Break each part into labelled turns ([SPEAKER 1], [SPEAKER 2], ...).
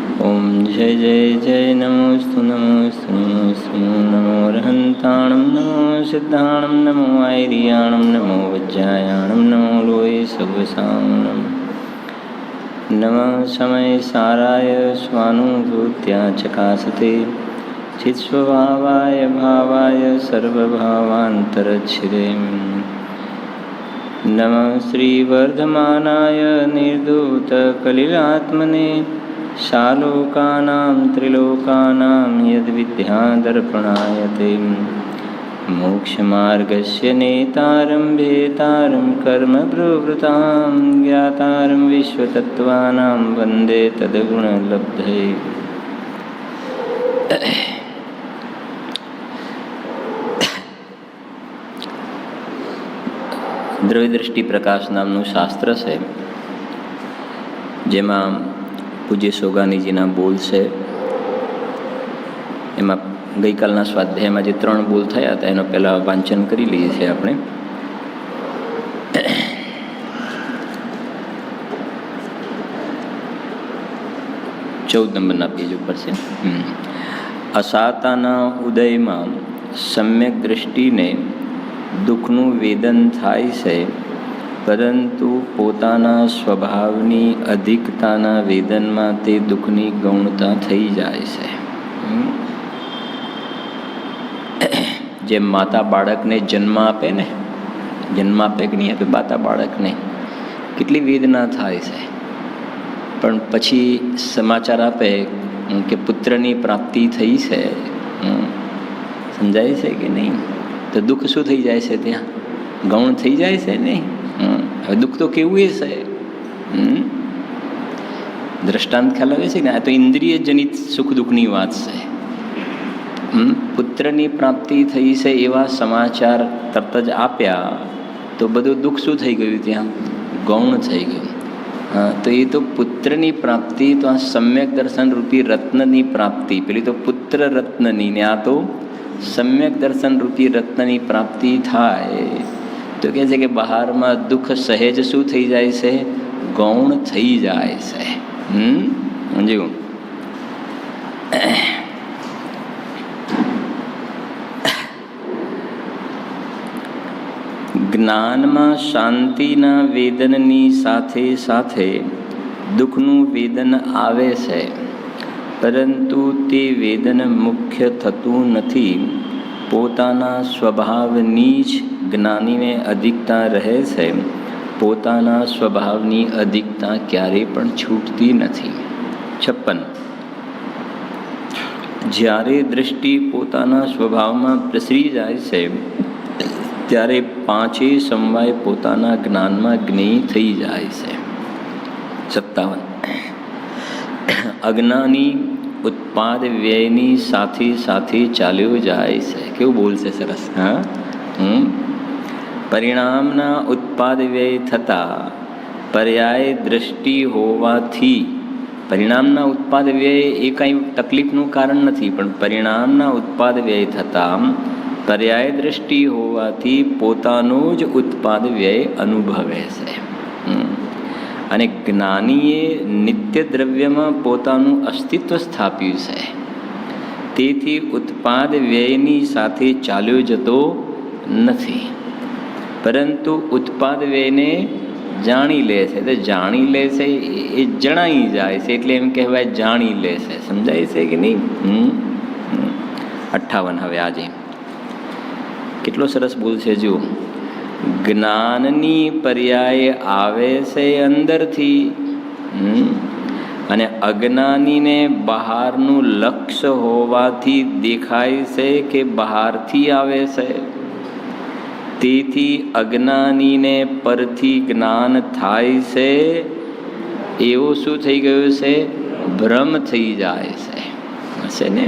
[SPEAKER 1] ઓમ જય જય જય નમોસ્તુ નમોસ્તુ નમોસ્તુ નમો રહંતાણમ નમો સિદ્ધાણમ નમો આયર્યાણમ નમો વજ્જાયાણમ નમો લોય સર્વસાણમ નમઃ સમય સારાય સ્વાનુભૂત્યા ચકાસતે ચિત્સ્વભાવાય ભાવાય સર્વભાવાંતરચ્છિદે નમઃ શ્રીવર્ધમાનાય નિર્ધૂતકલિલાત્મને શાલોકાનાં ત્રિલોકાનાં યદ્વિદ્યાદર્પણાયતે મોક્ષમાર્ગસ્ય નેતારં ભેતારં કર્મ પ્રવૃત્તાં જ્ઞાતારં વિશ્વતત્ત્વાનાં વંદે તદ્ગુણલબ્ધૈ. દ્રવ્યદૃષ્ટિ પ્રકાશ નામનું શાસ્ત્ર છે, જેમાં પૂજ્ય સોગાનીજીના બોલ છે. એમાં ગઈકાલના સ્વાધ્યાયમાં જે 3 બોલ થયા હતા એનો પહેલાં વાંચન કરી લઈએ છીએ આપણે. ચૌદ નંબરના પેજ ઉપર છે. અસાતાના ઉદયમાં સમ્યક દૃષ્ટિને દુઃખનું વેદન થાય છે, પરંતુ પોતાના સ્વભાવની અધિકતાના વેદનમાં તે દુઃખની ગૌણતા થઈ જાય છે. જેમ માતા બાળકને જન્મ આપે ને, જન્મ આપે કે નહીં આપે માતા બાળકને, કેટલી વેદના થાય છે, પણ પછી સમાચાર આપે કે પુત્રની પ્રાપ્તિ થઈ છે. સમજાય છે કે નહીં? તો દુઃખ શું થઈ જાય છે? ત્યાં ગૌણ થઈ જાય છે નહીં? હવે દુઃખ તો કેવું એ છે, દ્રષ્ટાંત ખ્યાલ આવે છે ને? આ તો ઇન્દ્રિય જનિત સુખ દુઃખની વાત છે. પુત્રની પ્રાપ્તિ થઈ છે એવા સમાચાર તરત જ આપ્યા તો બધું દુઃખ શું થઈ ગયું? ત્યાં ગૌણ થઈ ગયું. તો એ તો પુત્રની પ્રાપ્તિ, તો આ સમ્યક દર્શન રૂપી રત્નની પ્રાપ્તિ, પેલી તો પુત્ર રત્નની ને આ તો સમ્યક દર્શન રૂપી રત્નની પ્રાપ્તિ થાય તો કહે છે કે બહારમાં દુઃખ સહેજ શું થઈ જાય છે? ગૌણ થઈ જાય છે. સમજ્યું? જ્ઞાનમાં શાંતિના વેદનની સાથે સાથે દુઃખનું વેદન આવે છે, પરંતુ તે વેદન મુખ્ય થતું નથી. પોતાના સ્વભાવની જ જ્ઞાનીને અધિકતા રહે છે, પોતાના સ્વભાવની અધિકતા ક્યારેય પણ છૂટતી નથી. 56. જ્યારે દૃષ્ટિ પોતાના સ્વભાવમાં પ્રસરી જાય છે ત્યારે 5 સમવાય પોતાના જ્ઞાનમાં જ્ઞેય થઈ જાય છે. 57. અજ્ઞાની ઉત્પાદ વ્યયની સાથે સાથે ચાલ્યો જાય છે. કેવું બોલશે સરસ! પરિણામના ઉત્પાદ વ્યય થતાં પર્યાય દૃષ્ટિ હોવાથી, પરિણામના ઉત્પાદ વ્યય એ કંઈ તકલીફનું કારણ નથી, પણ પરિણામના ઉત્પાદ વ્યય થતાં પર્યાય દૃષ્ટિ હોવાથી પોતાનો જ ઉત્પાદ વ્યય અનુભવે છે. અને જ્ઞાનીએ નિત્ય દ્રવ્યમાં પોતાનું અસ્તિત્વ સ્થાપ્યું છે, તેથી ઉત્પાદ વ્યયની સાથે ચાલ્યો જતો નથી, પરંતુ ઉત્પાદ વ્યયને જાણી લે છે. તો જાણી લે છે એ જણાઈ જાય છે, એટલે એમ કહેવાય જાણી લે છે. સમજાય છે કે નહીં? 58. હવે આજે કેટલો સરસ બોલ છે જુઓ. જ્ઞાનની પર્યાય આવે છે અંદરથી, અને અજ્ઞાનીને બહારનું લક્ષ્ય હોવાથી દેખાય છે કે બહારથી આવે છે. તેથી અજ્ઞાનીને પરથી જ્ઞાન થાય છે એવું શું થઈ ગયું છે? ભ્રમ થઈ જાય છે. હશે ને?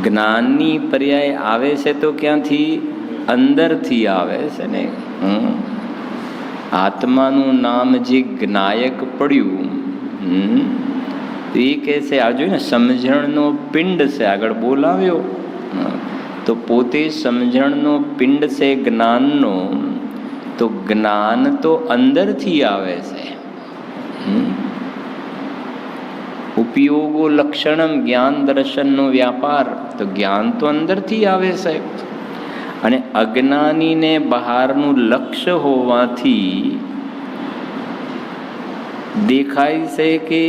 [SPEAKER 1] જ્ઞાનની પર્યાય આવે છે તો ક્યાંથી? અંદરથી આવે છે ને. આત્માનું નામ જે જ્ઞાયક પડ્યું, એ કહે છે આ જોયું ને, સમજણનો પિંડ છે. આગળ બોલાવ્યો તો પોતે સમજણનો પિંડ છે જ્ઞાનનો, તો જ્ઞાન તો અંદરથી આવે છે. ઉપયોગો લક્ષણમ જ્ઞાન દર્શનનો વ્યાપાર, તો જ્ઞાન તો અંદરથી આવે છે. અને અજ્ઞાનીને બહારનું લક્ષ્ય હોવાથી દેખાય છે કે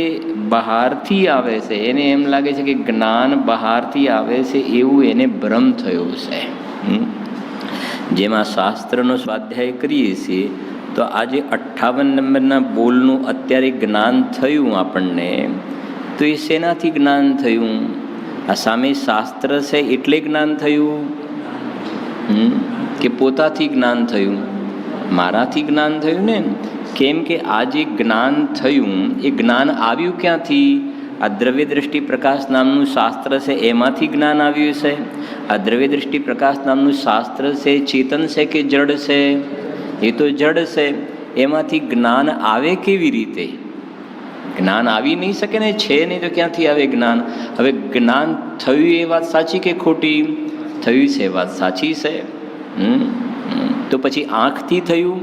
[SPEAKER 1] બહારથી આવે છે, એને એમ લાગે છે કે જ્ઞાન બહારથી આવે છે, એવું એને ભ્રમ થયો છે. જેમાં શાસ્ત્રનો સ્વાધ્યાય કરીએ છીએ તો આજે 58 નંબરના બોલનું અત્યારે જ્ઞાન થયું આપણને, તો એ શેનાથી જ્ઞાન થયું? આ સામે શાસ્ત્ર છે એટલે જ્ઞાન થયું કે પોતાથી જ્ઞાન થયું? મારાથી જ્ઞાન થયું ને. કેમ કે આ જે જ્ઞાન થયું એ જ્ઞાન આવ્યું ક્યાંથી? આ દ્રવ્ય દ્રષ્ટિ પ્રકાશ નામનું શાસ્ત્ર છે એમાંથી જ્ઞાન આવ્યું છે. આ દ્રવ્ય દ્રષ્ટિ પ્રકાશ નામનું શાસ્ત્ર છે ચેતન છે કે જડ છે? એ તો જડ છે. એમાંથી જ્ઞાન આવે કેવી રીતે? જ્ઞાન આવી નહીં શકે ને, છે નહીં તો ક્યાંથી આવે જ્ઞાન? હવે જ્ઞાન થયું એ વાત સાચી કે ખોટી? થયું છે, વાત સાચી છે. તો પછી આંખથી થયું?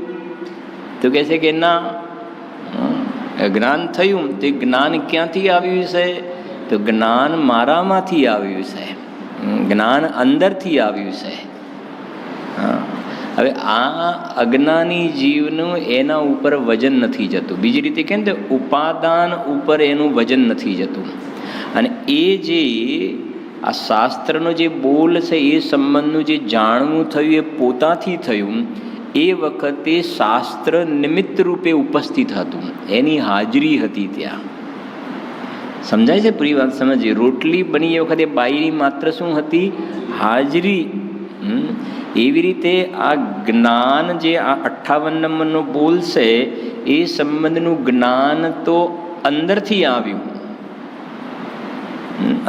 [SPEAKER 1] તો કહે છે કે ના, જ્ઞાન થયું તે જ્ઞાન ક્યાંથી આવ્યું છે? તો જ્ઞાન મારામાંથી આવ્યું છે, જ્ઞાન અંદરથી આવ્યું છે. હવે આ અજ્ઞાની જીવનું એના ઉપર વજન નથી જતું. બીજી રીતે કેમ? તો ઉપાદાન ઉપર એનું વજન નથી જતું. અને એ જે આ શાસ્ત્રનો જે બોલ છે એ સંબંધનું જે જાણવું થયું એ પોતાથી થયું. એ વખતે શાસ્ત્ર નિમિત્ત રૂપે ઉપસ્થિત હતું, એની હાજરી હતી ત્યાં. સમજાય છે? પૂરી વાત સમજીએ. રોટલી બની એ વખતે બાઈની માત્ર શું હતી? હાજરી. એવી રીતે આ જ્ઞાન જે આ 58 નંબરનો બોલ છે એ સંબંધનું જ્ઞાન તો અંદરથી આવ્યું,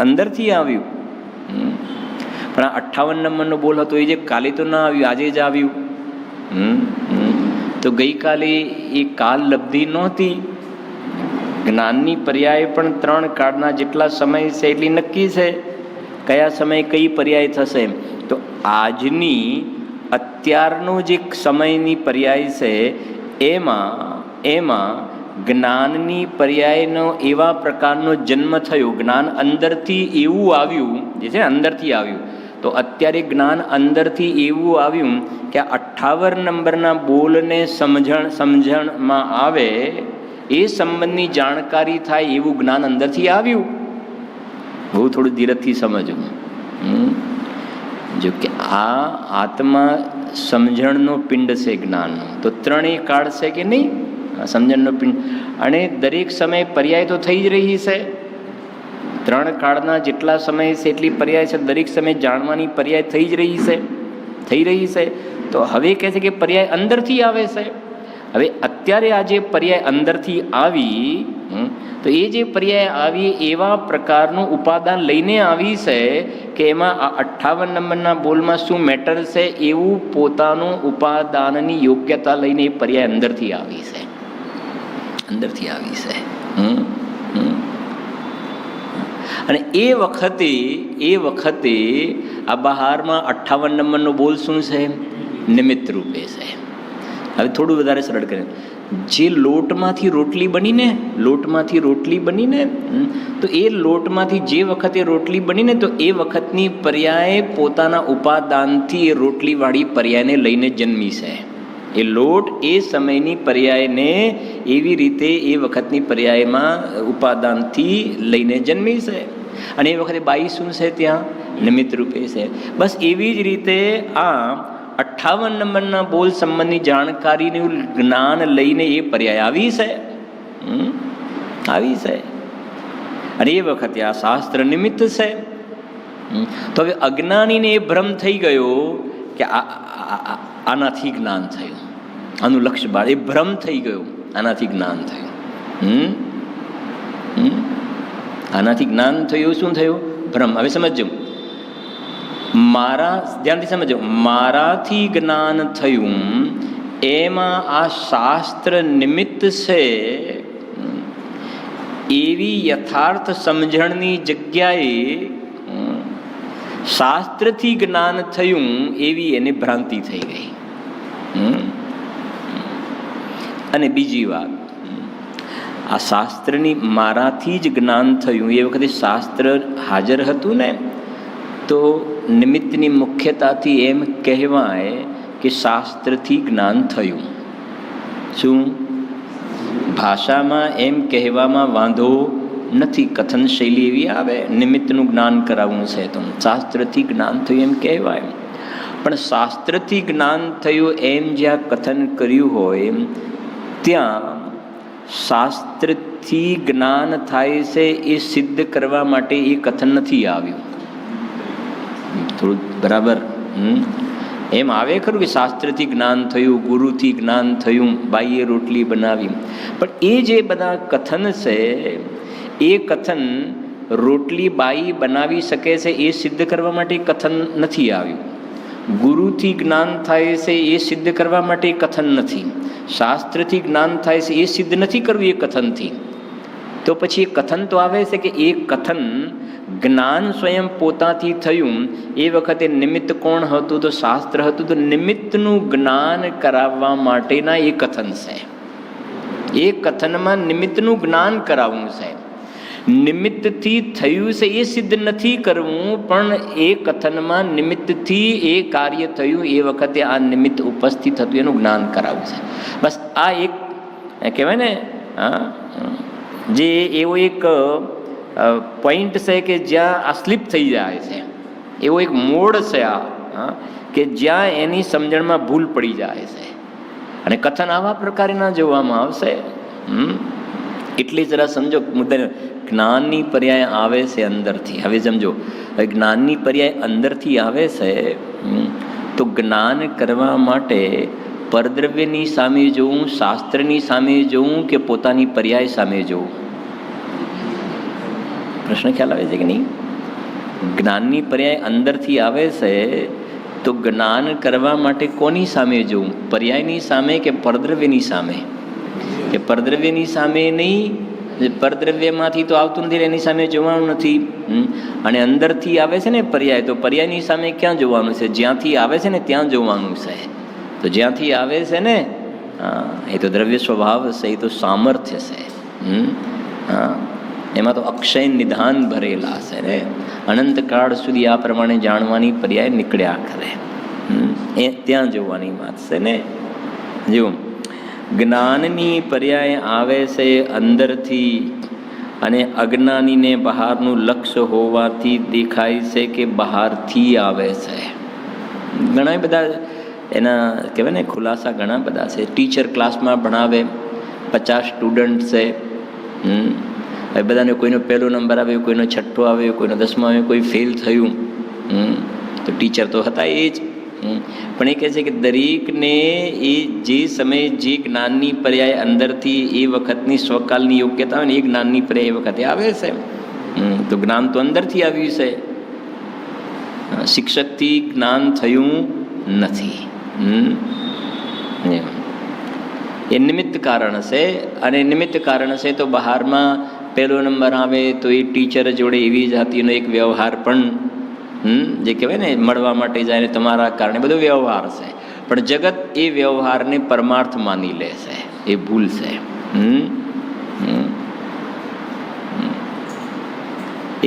[SPEAKER 1] અંદરથી આવ્યું. પણ આ 58 નંબરનો બોલ હતો એ જે કાલે તો ના આવ્યું, આજે જ આવ્યું. તો ગઈકાલે એ કાલ લબ્ધિ નહોતી. જ્ઞાનની પર્યાય પણ 3 કાળના જેટલા સમય છે એટલી નક્કી છે, કયા સમયે કઈ પર્યાય થશે. તો આજની અત્યારનો જે સમયની પર્યાય છે એમાં જ્ઞાનની પર્યાયનો એવા પ્રકારનો જન્મ થયો. જ્ઞાન અંદરથી એવું આવ્યું, જે છે અંદરથી આવ્યું. તો અત્યારે જ્ઞાન અંદરથી એવું આવ્યું કે 58 નંબરના બોલને સમજણમાં આવે, એ સંબંધની જાણકારી થાય એવું જ્ઞાન અંદરથી આવ્યું. બહુ થોડું ધીરજથી સમજવું. જો કે આ આત્મા સમજણનો પિંડ છે જ્ઞાનનો, તો 3 કાળ છે કે નહીં? સમજણનો પિંડ. અને દરેક સમયે પર્યાય તો થઈ જ રહી છે. 3 કાળના જેટલા સમય છે એટલી પર્યાય છે. દરેક સમયે જાણવાની પર્યાય થઈ જ રહી છે. તો હવે કહે છે કે પર્યાય અંદરથી આવે છે. હવે અત્યારે આ જે પર્યાય અંદરથી આવી, તો એ જે પર્યાય આવી એવા પ્રકારનું ઉપાદાન લઈને આવી છે કે એમાં આ 58 નંબરના બોલમાં શું મેટર છે એવું પોતાનું ઉપાદાનની યોગ્યતા લઈને એ પર્યાય અંદરથી આવી છે, અંદરથી આવી છે. અને એ વખતે આ બહારમાં 58 નંબરનો બોલ શું છે? નિમિત્ત રૂપે છે. હવે થોડું વધારે સરળ કરે, જે લોટમાંથી રોટલી બનીને તો એ લોટમાંથી જે વખતે રોટલી બનીને તો એ વખતની પર્યાય પોતાના ઉપાદાનથી એ રોટલીવાળી પર્યાયને લઈને જન્મી છે. એ લોટ એ સમયની પર્યાયને એવી રીતે એ વખતની પર્યાયમાં ઉપાદાનથી લઈને જન્મી છે. અને એ વખતે બાઈ શું છે? ત્યાં નિમિત્ત રૂપે છે. બસ એવી જ રીતે આ 58 નંબરના બોલ સંબંધની જાણકારીનું જ્ઞાન લઈને એ પર્યાય આવી છે. અને એ વખતે આ શાસ્ત્ર નિમિત્ત છે. તો હવે અજ્ઞાનીને એ ભ્રમ થઈ ગયો કે આનાથી જ્ઞાન થયું, આનું લક્ષ્ય બાળ, એ ભ્રમ થઈ ગયો. આનાથી જ્ઞાન થયું. આનાથી જ્ઞાન થયું. શું થયું? ભ્રમ. હવે સમજો, ધ્યાનથી સમજો, મારાથી જ્ઞાન થયું એમાં આ શાસ્ત્ર નિમિત્ત છે એવી યથાર્થ સમજણની જગ્યાએ શાસ્ત્રથી જ્ઞાન થયું એવી એને ભ્રાંતિ થઈ ગઈ. અને બીજી વાત, આ શાસ્ત્રની મારાથી જ જ્ઞાન થયું. એ વખતે શાસ્ત્ર હાજર હતું ને, તો નિમિત્તની મુખ્યતાથી એમ કહેવાય કે શાસ્ત્રથી જ્ઞાન થયું. શું? ભાષામાં એમ કહેવામાં વાંધો નથી, કથન શૈલી એવી આવે, નિમિત્તનું જ્ઞાન કરાવવું છે તો શાસ્ત્રથી જ્ઞાન થયું એમ કહેવાય. પણ શાસ્ત્રથી જ્ઞાન થયું એમ જ્યાં કથન કર્યું હોય ત્યાં શાસ્ત્રથી જ્ઞાન થાય છે એ સિદ્ધ કરવા માટે એ કથન નથી આવ્યું. થોડું બરાબર એમ આવે ખરું કે શાસ્ત્રથી જ્ઞાન થયું, ગુરુથી જ્ઞાન થયું, બાઈએ રોટલી બનાવી, પણ એ જે બધા કથન છે એ કથન રોટલી બાઈ બનાવી શકે છે એ સિદ્ધ કરવા માટે કથન નથી આવ્યું. ગુરુથી જ્ઞાન થાય છે એ સિદ્ધ કરવા માટે કથન નથી. શાસ્ત્રથી જ્ઞાન થાય છે એ સિદ્ધ નથી કરવું એ કથનથી. તો પછી એ કથન તો આવે છે કે એ કથન જ્ઞાન સ્વયં પોતાથી થયું. એ વખતે નિમિત્ત કોણ હતું? તો શાસ્ત્ર હતું. તો નિમિત્તનું જ્ઞાન કરાવવા માટેના એ કથન છે. એ કથનમાં નિમિત્તનું જ્ઞાન કરાવવું છે. નિમિત્તથી થયું છે એ સિદ્ધ નથી કરવું, પણ એ કથનમાં નિમિત્તથી એ કાર્ય થયું એ વખતે આ નિમિત્ત ઉપસ્થિત થતું એનું જ્ઞાન કરાવવું છે. બસ આ એક કહેવાય ને જે એવો એક પોઈન્ટ છે કે જ્યાં આ સ્લીપ થઈ જાય છે, એવો એક મોડ છે આ કે જ્યાં એની સમજણમાં ભૂલ પડી જાય છે. અને કથન આવા પ્રકારે ના જોવામાં આવશે. એટલે જરા સમજો મુદ્દા, જ્ઞાનની પર્યાય આવે છે અંદરથી. હવે સમજો, જ્ઞાનની પર્યાય અંદરથી આવે છે તો જ્ઞાન કરવા માટે પરદ્રવ્યની સામે જોવું, શાસ્ત્રની સામે જોવું કે પોતાની પર્યાય સામે જોવું? પ્રશ્ન ખ્યાલ આવે છે કે નહીં? જ્ઞાનની પર્યાય અંદરથી આવે છે તો જ્ઞાન કરવા માટે કોની સામે જોવું? પર્યાયની સામે કે પરદ્રવ્યની સામે? કે પરદ્રવ્યની સામે નહીં, પરદ્રવ્યમાંથી તો આવતું નથી, એની સામે જોવાનું નથી. અને અંદરથી આવે છે ને પર્યાય, તો પર્યાયની સામે ક્યાં જોવાનું છે? જ્યાંથી આવે છે ને ત્યાં જોવાનું છે. તો જ્યાંથી આવે છે ને એ તો દ્રવ્ય સ્વભાવ છે, એ તો સામર્થ્ય છે. એમાં તો અક્ષય નિધાન ભરેલા છે ને, અનંતકાળ સુધી આ પ્રમાણે જાણવાની પર્યાય નીકળ્યા કરે. એ ત્યાં જોવાની વાત છે ને. જો જ્ઞાનની પર્યાય આવે છે અંદરથી, અને અજ્ઞાનીને બહારનું લક્ષ્ય હોવાથી દેખાય છે કે બહારથી આવે છે. ઘણા બધા એના કહેવાય ને ખુલાસા ઘણા બધા છે. ટીચર ક્લાસમાં ભણાવે, 50 સ્ટુડન્ટ છે, હવે બધાને કોઈનો પહેલો નંબર આવ્યો, કોઈનો છઠ્ઠો આવ્યો, કોઈનો 10મો આવ્યો, કોઈ ફેલ થયું. તો ટીચર તો હતા એ જ, પણ એ કહે છે કે દરેકને એ જે સમયે જે જ્ઞાનની પર્યાય અંદરથી એ વખતની સ્વકાલની યોગ્યતા હોય ને એ જ્ઞાનની પર્યાય એ વખતે આવે છે. તો જ્ઞાન તો અંદરથી આવ્યું છે, શિક્ષકથી જ્ઞાન થયું નથી. એ નિમિત્ત કારણ છે. અને નિમિત્ત કારણ છે તો બહારમાં પહેલો નંબર આવે તો એ ટીચર જોડે એવી જાતિનો એક વ્યવહાર પણ જે કહેવાય ને મળવા માટે જાય ને તમારા કારણે બધો વ્યવહાર છે, પણ જગત એ વ્યવહારને પરમાર્થ માની લે છે. એ ભૂલ છે.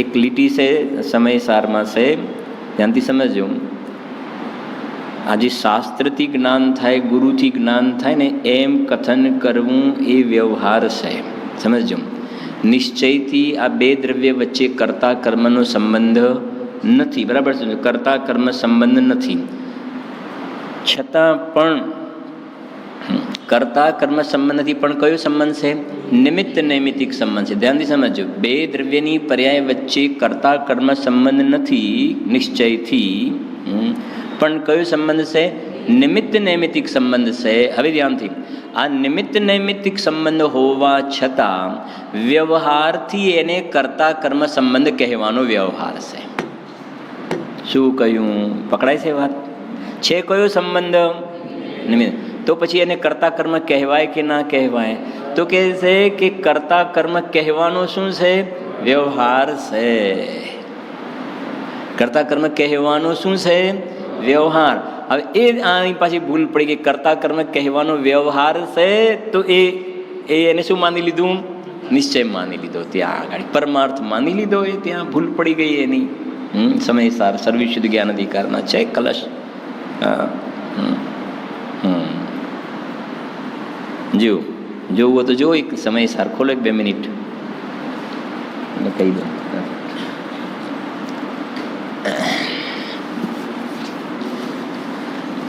[SPEAKER 1] એક લીટી છે સમયસારમાં છે, ધ્યાનથી સમજજો. આજે શાસ્ત્રથી જ્ઞાન થાય, ગુરુથી જ્ઞાન થાય ને એમ કથન કરવું એ વ્યવહાર છે. સમજજો, નિશ્ચયથી આ બે દ્રવ્ય વચ્ચે કર્તા કર્મનો સંબંધ નથી. બરાબર છે? કર્તા કર્મ સંબંધ નથી, છતાં પણ કર્તા કર્મ સંબંધ નથી, પણ કયો સંબંધ છે? નિમિત્ત નૈમિત્તિક સંબંધ છે. ધ્યાનથી સમજો, બે દ્રવ્યની પર્યાય વચ્ચે કર્તા કર્મ સંબંધ નથી નિશ્ચયથી, પણ કયો સંબંધ છે? નિમિત્ત નૈમિત્તિક સંબંધ છે. હવે ધ્યાનથી, આ નિમિત્ત નૈમિત્તિક સંબંધ હોવા છતાં વ્યવહારથી એને કર્તા કર્મ સંબંધ કહેવાનો વ્યવહાર છે. શું કહ્યું? પકડાય છે વાત? છે કયો સંબંધ? નિમિત્ત. તો પછી એને કર્તા કર્મ કહેવાય કે ના કહેવાય? તો કહે છે કે કર્તા કર્મ કહેવાનો શું છે? વ્યવહાર છે. કર્તા કર્મ કહેવાનો શું છે? વ્યવહાર. હવે એ આની પાછી ભૂલ પડી કે કર્તા કર્મ કહેવાનો વ્યવહાર છે, તો એને શું માની લીધું? નિશ્ચય માની લીધો. ત્યાં આગળ પરમાર્થ માની લીધો, એ ત્યાં ભૂલ પડી ગઈ એની. સમયસાર સર્વશુદ્ધ જ્ઞાન અધિકારના છે કલશ. જોવું હોય તો જો, એક સમયસાર ખોલો, 2 મિનિટ કહી દો.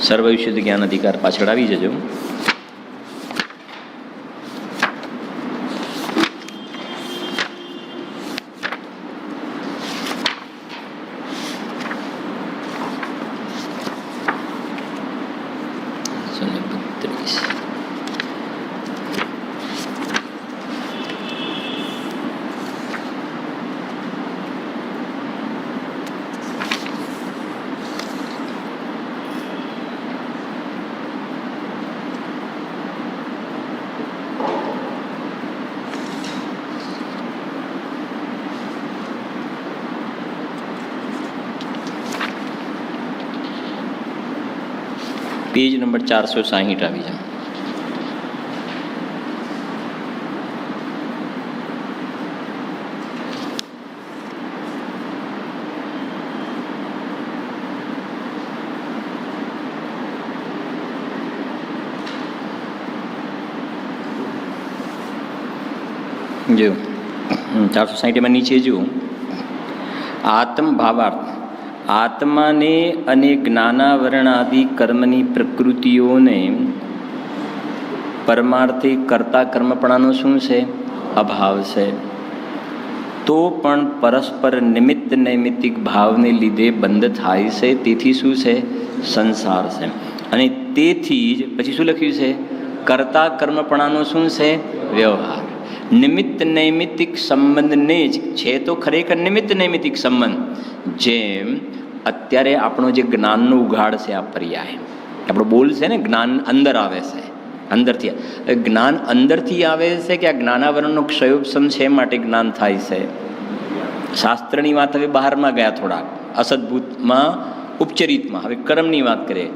[SPEAKER 1] સર્વશુદ્ધ જ્ઞાન અધિકાર પાછળ આવી જજો. પેજ નંબર 460 આવી જાય. જો 460 નીચે જુઓ, ભાવાર્થ આત્માને અને જ્ઞાનાવરણાદિ કર્મની પ્રકૃતિઓને પરમાર્થે કરતા કર્મપણાનો શું છે? અભાવ છે. તો પણ પરસ્પર નિમિત્ત નૈમિત્તિક ભાવને લીધે બંધ થાય છે. તેથી શું છે? સંસાર છે. અને તેથી જ પછી શું લખ્યું છે? કરતા કર્મપણાનો શું છે? વ્યવહાર. નિમિત્ત નૈમિત્તિક સંબંધને જ છે તો ખરેખર નિમિત્ત નૈમિત્તિક સંબંધ. જેમ અત્યારે આપણો જે જ્ઞાનનો ઉઘાડ છે, આ પર્યાય આપણો બોલ છે ને, જ્ઞાન અંદર આવે છે, અંદરથી. જ્ઞાન અંદરથી આવે છે કે આ જ્ઞાનાવરણનો ક્ષયોપશમ છે માટે જ્ઞાન થાય છે? શાસ્ત્રની વાત હવે બહારમાં ગયા, થોડાક અસદભૂતમાં, ઉપચરિતમાં. હવે કર્મની વાત કરીએ.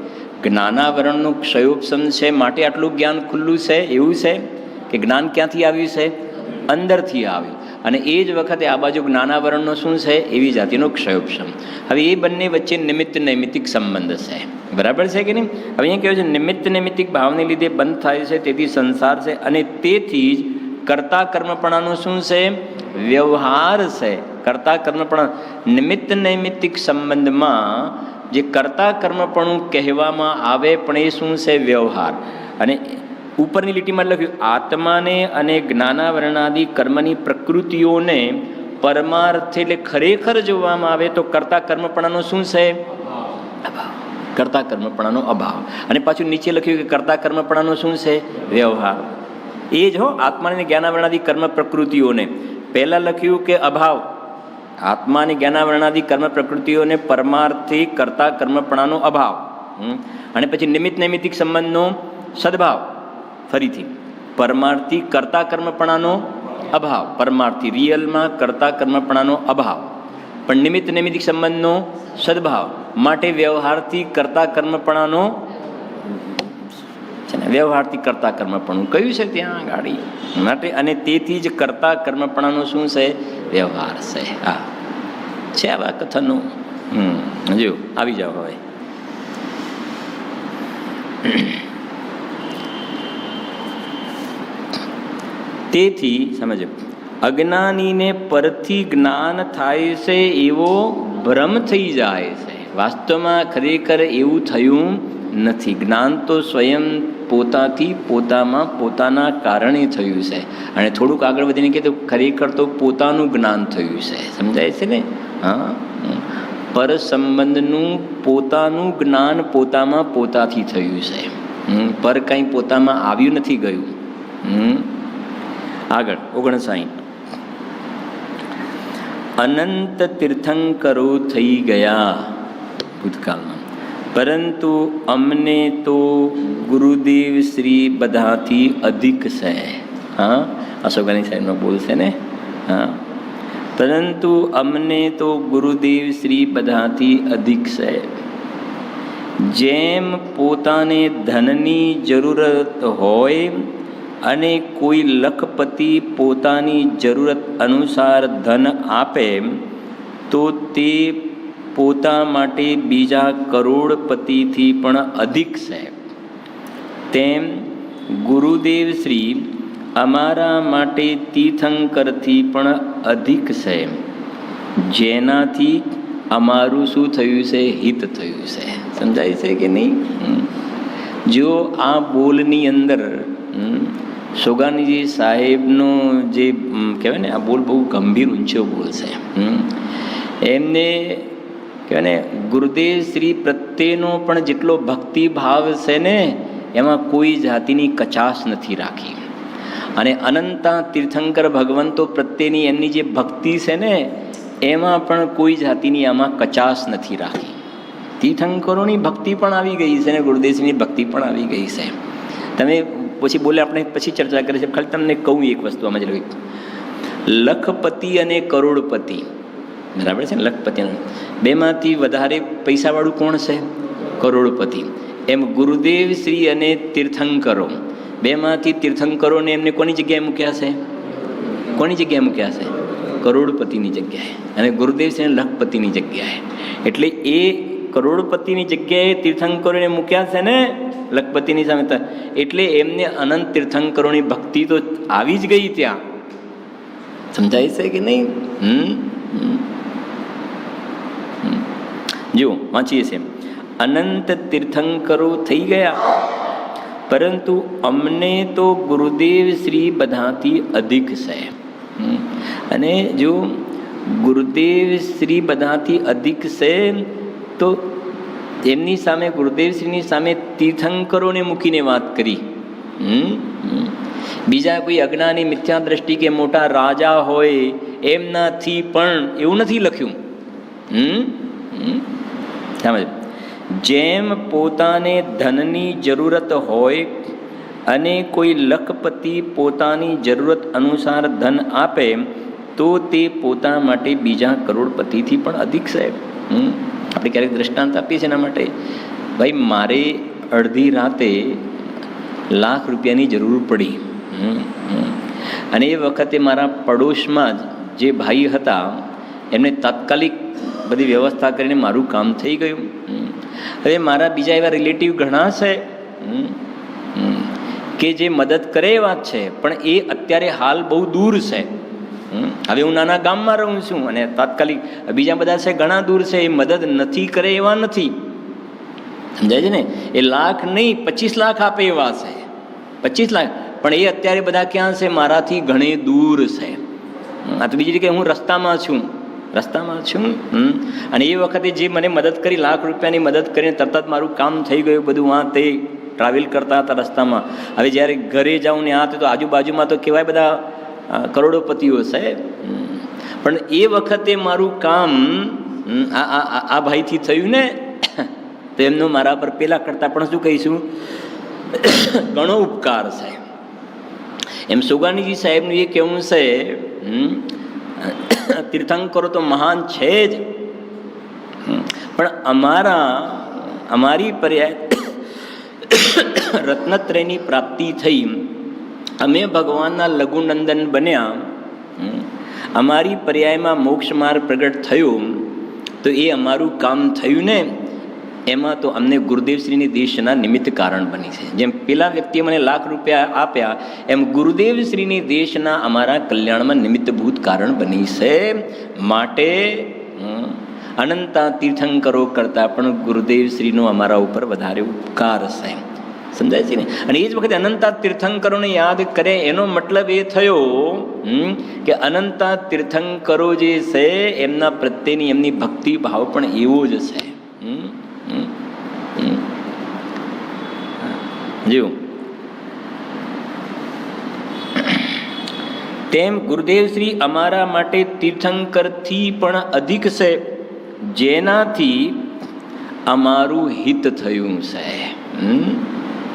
[SPEAKER 1] જ્ઞાનાવરણનો ક્ષયોપશમ છે માટે આટલું જ્ઞાન ખુલ્લું છે, એવું છે કે જ્ઞાન ક્યાંથી આવ્યું છે? અંદરથી આવ્યું. અને એ જ વખતે આ બાજુ જ્ઞાનાવરણનો શું છે? એવી જાતિનો ક્ષયોપશમ. હવે એ બંને વચ્ચે નિમિત્ત નૈમિત્તિક સંબંધ છે. બરાબર છે કે નહીં? હવે અહીંયા કહેવાય છે નિમિત્ત નૈમિત્તિક ભાવને લીધે બંધ થાય છે, તેથી સંસાર છે. અને તેથી જ કરતા કર્મપણાનો શું છે? વ્યવહાર છે. કરતા કર્મપણા નિમિત્ત નૈમિત્તિક સંબંધમાં જે કરતા કર્મપણું કહેવામાં આવે, પણ એ શું છે? વ્યવહાર. અને ઉપરની લીટીમાં લખ્યું, આત્માને અને જ્ઞાનાવરણાદિ કર્મની પ્રકૃતિઓને પરમાર્થ એટલે ખરેખર જોવામાં આવે તો કરતા કર્મપણાનો શું છે? અભાવ. કરતા કર્મપણાનો અભાવ. અને પાછું નીચે લખ્યું કે કરતા કર્મપણાનો શું છે? વ્યવહાર. એ જ હો, આત્માને જ્ઞાનાવરણાદિ કર્મ પ્રકૃતિઓને. પહેલા લખ્યું કે અભાવ, આત્માની જ્ઞાનાવરણાદિ કર્મ પ્રકૃતિઓને પરમાર્થથી કરતા કર્મપણાનો અભાવ. અને પછી નિમિત્ત નૈમિત્તિક સંબંધનો સદભાવ. ફરીથી પરમાર્થી કરતા કર્મપણાનો અભાવ, પરમાર્થી રિયલમાં કરતા કર્મપણાનો અભાવ, પણ નિમિત્ત નૈમિત્તિક સંબંધનો સદભાવ. માટે વ્યવહારથી કરતા કર્મપણાનો છે ને, વ્યવહારથી કરતા કર્મપણું કયું છે ત્યાં ગાડી માટે. અને તેથી જ કરતા કર્મપણાનો શું છે? વ્યવહાર છે. હા છે આવા કથનો. જો આવી જાઓ હવે. તેથી સમજો, અજ્ઞાનીને પરથી જ્ઞાન થાય છે એવો ભ્રમ થઈ જાય છે. વાસ્તવમાં ખરેખર એવું થયું નથી. જ્ઞાન તો સ્વયં પોતાથી પોતામાં પોતાના કારણે થયું છે. અને થોડુંક આગળ વધીને કહે તો ખરેખર તો પોતાનું જ્ઞાન થયું છે. સમજાય છે ને? હા, પર સંબંધનું પોતાનું જ્ઞાન પોતામાં પોતાથી થયું છે. પર કંઈ પોતામાં આવ્યું નથી ગયું. આગળ 59, અનંત તીર્થંકરો થઈ ગયા ભૂતકાળમાં, પરંતુ અમને તો ગુરુદેવ શ્રી બધાથી અધિક છે. હા, અશોકાની સાઈડમાં બોલશે ને? હા, પરંતુ અમને તો ગુરુદેવ શ્રી બધાથી અધિક છે. જેમ પોતાને ધનની જરૂરત હોય અને કોઈ લખપતિ પોતાની જરૂરત અનુસાર ધન આપે તો તે પોતા માટે બીજા કરોડપતિથી પણ અધિક છે, તેમ ગુરુદેવ શ્રી અમારા માટે તીર્થંકરથી પણ અધિક છે, જેનાથી અમારું શું થયું છે? હિત થયું છે. સમજાય છે કે નહીં? જો આ બોલની અંદર સોગાનજી સાહેબનો જે કહેવાય ને, આ બોલ બહુ ગંભીર ઊંચો બોલ છે. એમને કહેવાય ને, ગુરુદેવ શ્રી પ્રત્યેનો પણ જેટલો ભક્તિભાવ છે ને, એમાં કોઈ જાતિની કચાશ નથી રાખી. અને અનંતા તીર્થંકર ભગવંતો પ્રત્યેની એમની જે ભક્તિ છે ને, એમાં પણ કોઈ જાતિની આમાં કચાશ નથી રાખી. તીર્થંકરોની ભક્તિ પણ આવી ગઈ છે ને ગુરુદેવની ભક્તિ પણ આવી ગઈ છે. તમે પછી બોલે, આપણે પછી ચર્ચા કરીએ છીએ. ખાલી તમને કહું એક વસ્તુ આમાં જ રહી, લખપતિ અને કરોડપતિ, બરાબર છે ને? લખપતિ બેમાંથી વધારે પૈસાવાળું કોણ છે? કરોડપતિ. એમ ગુરુદેવ શ્રી અને તીર્થંકરો બેમાંથી તીર્થંકરોને એમને કોની જગ્યાએ મૂક્યા છે? કોની જગ્યાએ મૂક્યા છે? કરોડપતિની જગ્યાએ. અને ગુરુદેવ શ્રી લખપતિની જગ્યાએ. એટલે એ કરોડપતિની જગ્યાએ તીર્થંકરોને મૂક્યા છે ને લખપતિની સામે, એટલે એમને અનંત તીર્થંકરોની ભક્તિ તો આવી જ ગઈ ત્યાં. સમજાય છે કે નહીં? જો વાંચીએ છીએ, અનંત તીર્થંકરો થઈ ગયા, પરંતુ અમને તો ગુરુદેવ શ્રી બધાથી અધિક છે. અને જો ગુરુદેવ શ્રી બધાથી અધિક છે તો એમની સામે, ગુરુદેવશ્રીની સામે તીર્થંકરોને મૂકીને વાત કરી. બીજા કોઈ અજ્ઞાની મિથ્યા દ્રષ્ટિ કે મોટા રાજા હોય એમનાથી પણ એવું નથી લખ્યું. સમજ, જેમ પોતાને ધનની જરૂરત હોય અને કોઈ લખપતિ પોતાની જરૂરત અનુસાર ધન આપે તો તે પોતા માટે બીજા કરોડપતિથી પણ અધિક છે. આપણે ક્યારેક દ્રષ્ટાંત આપીએ છીએ એના માટે. ભાઈ, મારે અડધી રાતે ₹1,00,000ની જરૂર પડી, અને એ વખતે મારા પડોશમાં જે ભાઈ હતા એમને તાત્કાલિક બધી વ્યવસ્થા કરીને મારું કામ થઈ ગયું. હવે મારા બીજા એવા રિલેટિવ ઘણા છે કે જે મદદ કરે એવા છે, પણ એ અત્યારે હાલ બહુ દૂર છે. હવે હું નાના ગામમાં રહું છું અને તાત્કાલિક બીજા બધા છે ઘણા દૂર છે, એ મદદ નથી કરે એવા નથી. સમજાય છે ને? એ લાખ નહીં, 25 લાખ આપે એવા છે, 25 લાખ, પણ એ અત્યારે બધા ક્યાં છે? મારાથી ઘણી દૂર છે. આ તો બીજી જગ્યાએ હું રસ્તામાં છું. અને એ વખતે જે મને મદદ કરી, ₹1,00,000ની મદદ કરીને તરત જ મારું કામ થઈ ગયું બધું. આ તે ટ્રાવેલ કરતા હતા રસ્તામાં. હવે જ્યારે ઘરે જાઉં ને આ તો આજુબાજુમાં તો કહેવાય બધા કરોડોપતિઓ છે, પણ એ વખતે મારું કામ આ ભાઈથી થયું ને, તો એમનો મારા પર પેલા કરતાં પણ શું કહીશું, ઘણો ઉપકાર છે. એમ સુગાનીજી સાહેબનું એ કહેવું છે, તીર્થંકરો તો મહાન છે જ, પણ અમારી પર્યાય રત્નત્રયની પ્રાપ્તિ થઈ, અમે ભગવાનના લઘુનંદન બન્યા, અમારી પર્યાયમાં મોક્ષ માર્ગ પ્રગટ થયો, તો એ અમારું કામ થયું ને, એમાં તો અમને ગુરુદેવશ્રીની દેશના નિમિત્ત કારણ બની છે. જેમ પેલા વ્યક્તિએ મને ₹1,00,000 આપ્યા, એમ ગુરુદેવશ્રીની દેશના અમારા કલ્યાણમાં નિમિત્તભૂત કારણ બની છે. માટે અનંતા તીર્થંકરો કરતાં પણ ગુરુદેવશ્રીનો અમારા ઉપર વધારે ઉપકાર છે. સમજાય છે ને? અને એ જ વખતે અનંતા તીર્થંકરોને યાદ કરે, એનો મતલબ એ થયો કે અનંતા તીર્થંકરો જે છે એમના પ્રત્યેની એમની ભક્તિ ભાવ પણ એવો જ છે. જો તેમ ગુરુદેવશ્રી અમારા માટે તીર્થંકરથી પણ અધિક છે, જેનાથી અમારું હિત થયું છે.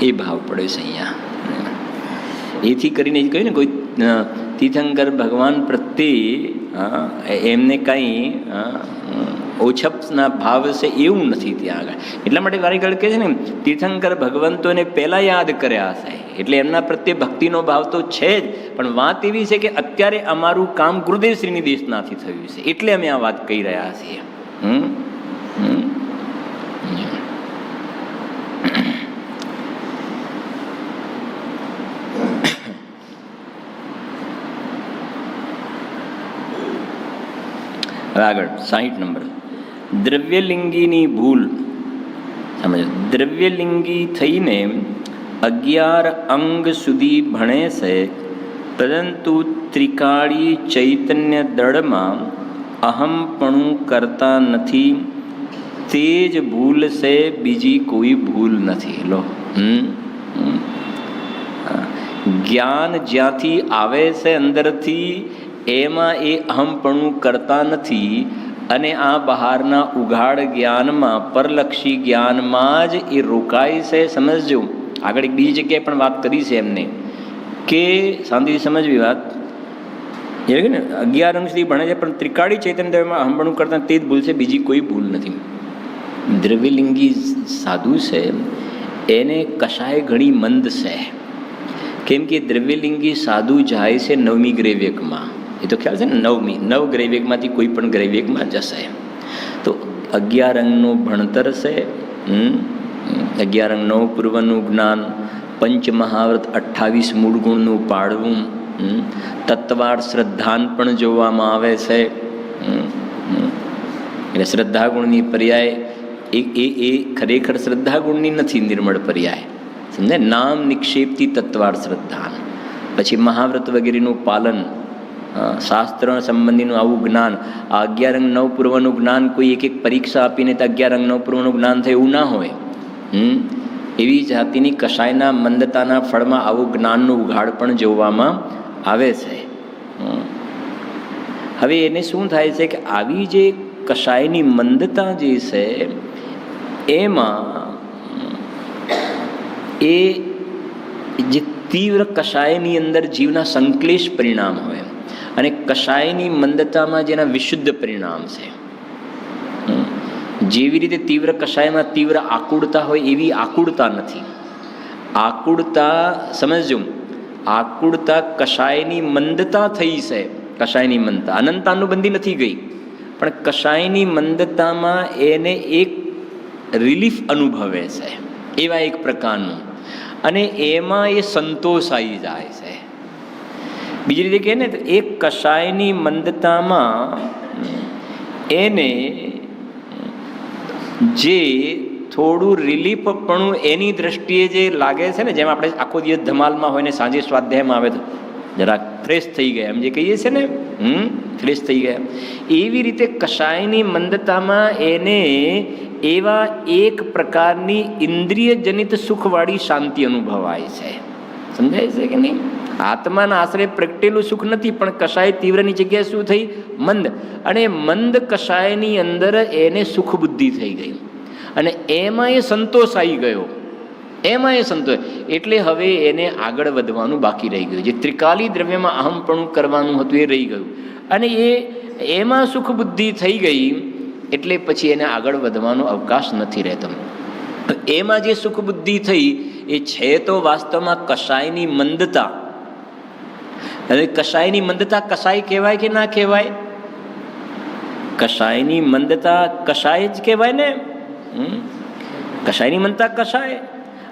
[SPEAKER 1] એ ભાવ પડે છે અહીંયા. એથી કરીને કહ્યું ને, કોઈ તીર્થંકર ભગવાન પ્રત્યે એમને કંઈ ઓછપના ભાવ છે એવું નથી ત્યાં આગળ. એટલા માટે વારી ઘડી કહે છે ને, તીર્થંકર ભગવંતોને પહેલાં યાદ કર્યા છે, એટલે એમના પ્રત્યે ભક્તિનો ભાવ તો છે જ, પણ વાત એવી છે કે અત્યારે અમારું કામ ગુરુદેવશ્રીની દેશનાથી થયું છે, એટલે અમે આ વાત કહી રહ્યા છીએ. આગળ 60 નંબર. દ્રવ્યલિંગીની ભૂલ સમજો. દ્રવ્યલિંગી થઈને 11 અંગ સુધી ભણે છે, પરંતુ ત્રિકાળી ચૈતન્ય દળમાં અહમપણું કરતા નથી. તે જ ભૂલ છે, બીજી કોઈ ભૂલ નથી. લો, જ્ઞાન જ્યાંથી આવે છે અંદરથી, એમાં એ અહમપણું કરતા નથી, અને આ બહારના ઉઘાડ જ્ઞાનમાં, પરલક્ષી જ્ઞાનમાં જ એ રોકાય છે. સમજજો, આગળ એક બીજી જગ્યાએ પણ વાત કરી છે એમને કે શાંતિથી સમજવી વાત એ ને, 11 અંગ સુધી ભણે છે પણ ત્રિકાળી ચૈતન્યમાં અહમપણું કરતા તે જ ભૂલ છે, બીજી કોઈ ભૂલ નથી. દ્રવ્યલિંગી સાધુ છે એને કશાય ઘણી મંદ છે, કેમ કે દ્રવ્યલિંગી સાધુ જાય છે 9મી ગ્રહવેગમાં. એ તો ખ્યાલ છે ને, 9 ગ્રહવેગમાંથી કોઈ પણ ગ્રહવેગમાં જશે. તો 11 અંગનું ભણતર છે, 11 અંગ 9 પૂર્વનું જ્ઞાન, પંચમહાવ્રત 28 મૂળ ગુણનું પાળવું, તત્વાર્થ શ્રદ્ધાન પણ જોવામાં આવે છે. એટલે શ્રદ્ધા ગુણની પર્યાય એ ખરેખર શ્રદ્ધા ગુણની નથી, નિર્મળ પર્યાય સમજે. નામ નિક્ષેપથી તત્વાર્થ શ્રદ્ધાન, પછી મહાવ્રત વગેરેનું પાલન, શાસ્ત્ર સંબંધીનું આવું જ્ઞાન. આ 11 અંગ 9 પૂર્વનું જ્ઞાન કોઈ એક પરીક્ષા આપીને તો 11 અંગ 9 પૂર્વનું જ્ઞાન થાય એવું ના હોય. એવી જાતિની કશાયના મંદતાના ફળમાં આવું જ્ઞાનનું ઉઘાડ પણ જોવામાં આવે છે. હવે એને શું થાય છે કે આવી જે કશાયની મંદતા જે છે એમાં એ જે તીવ્ર કશાયની અંદર જીવના સંક્લેશ પરિણામ હોય, અને કશાયની મંદતામાં જેના વિશુદ્ધ પરિણામ છે. જેવી રીતે તીવ્ર કશાયમાં તીવ્ર આકુળતા હોય એવી આકુળતા નથી. આકુળતા સમજજો, આકુળતા કશાયની મંદતા થઈ છે. કશાયની મંદતા અનંતાનુબંધી નથી ગઈ, પણ કશાયની મંદતામાં એને એક રિલીફ અનુભવે છે, એવા એક પ્રકારનું, અને એમાં એ સંતોષ આવી જાય છે. બીજી રીતે કહે ને, એક કશાયની મંદતામાં એને જે થોડું રિલીફપણું એની દ્રષ્ટિએ જે લાગે છે ને, જેમ આપણે આખો દિવસ ધમાલમાં હોય ને સાંજે સ્વાધ્યાયમાં આવે તો જરાક ફ્રેશ થઈ ગયા, એમ જે કહીએ છીએ ને, ફ્રેશ થઈ ગયા, એવી રીતે કશાયની મંદતામાં એને એવા એક પ્રકારની ઇન્દ્રિયજનિત સુખવાળી શાંતિ અનુભવાય છે. સમજાય છે કે નહીં? આત્માના આશ્રય પ્રગટેલું સુખ નથી, પણ કશાય તીવ્રની જગ્યાએ શું થઈ? મંદ. અને મંદ કશાયની અંદર એને સુખ બુદ્ધિ થઈ ગઈ, અને એમાં એ સંતોષ આવી ગયો. એમાં એ સંતોષ, એટલે હવે એને આગળ વધવાનું બાકી રહી ગયું. જે ત્રિકાલી દ્રવ્યમાં અહમપણું કરવાનું હતું એ રહી ગયું, અને એમાં સુખ બુદ્ધિ થઈ ગઈ, એટલે પછી એને આગળ વધવાનો અવકાશ નથી રહેતો. એમાં જે સુખ બુદ્ધિ થઈ એ છે તો વાસ્તવમાં કશાયની મંદતા. હવે કશાયની મંદતા કશાય કહેવાય કે ના કહેવાય? કશાયની મંદતા કશાય જ કહેવાય ને. કશાયની મંદતા કશાય,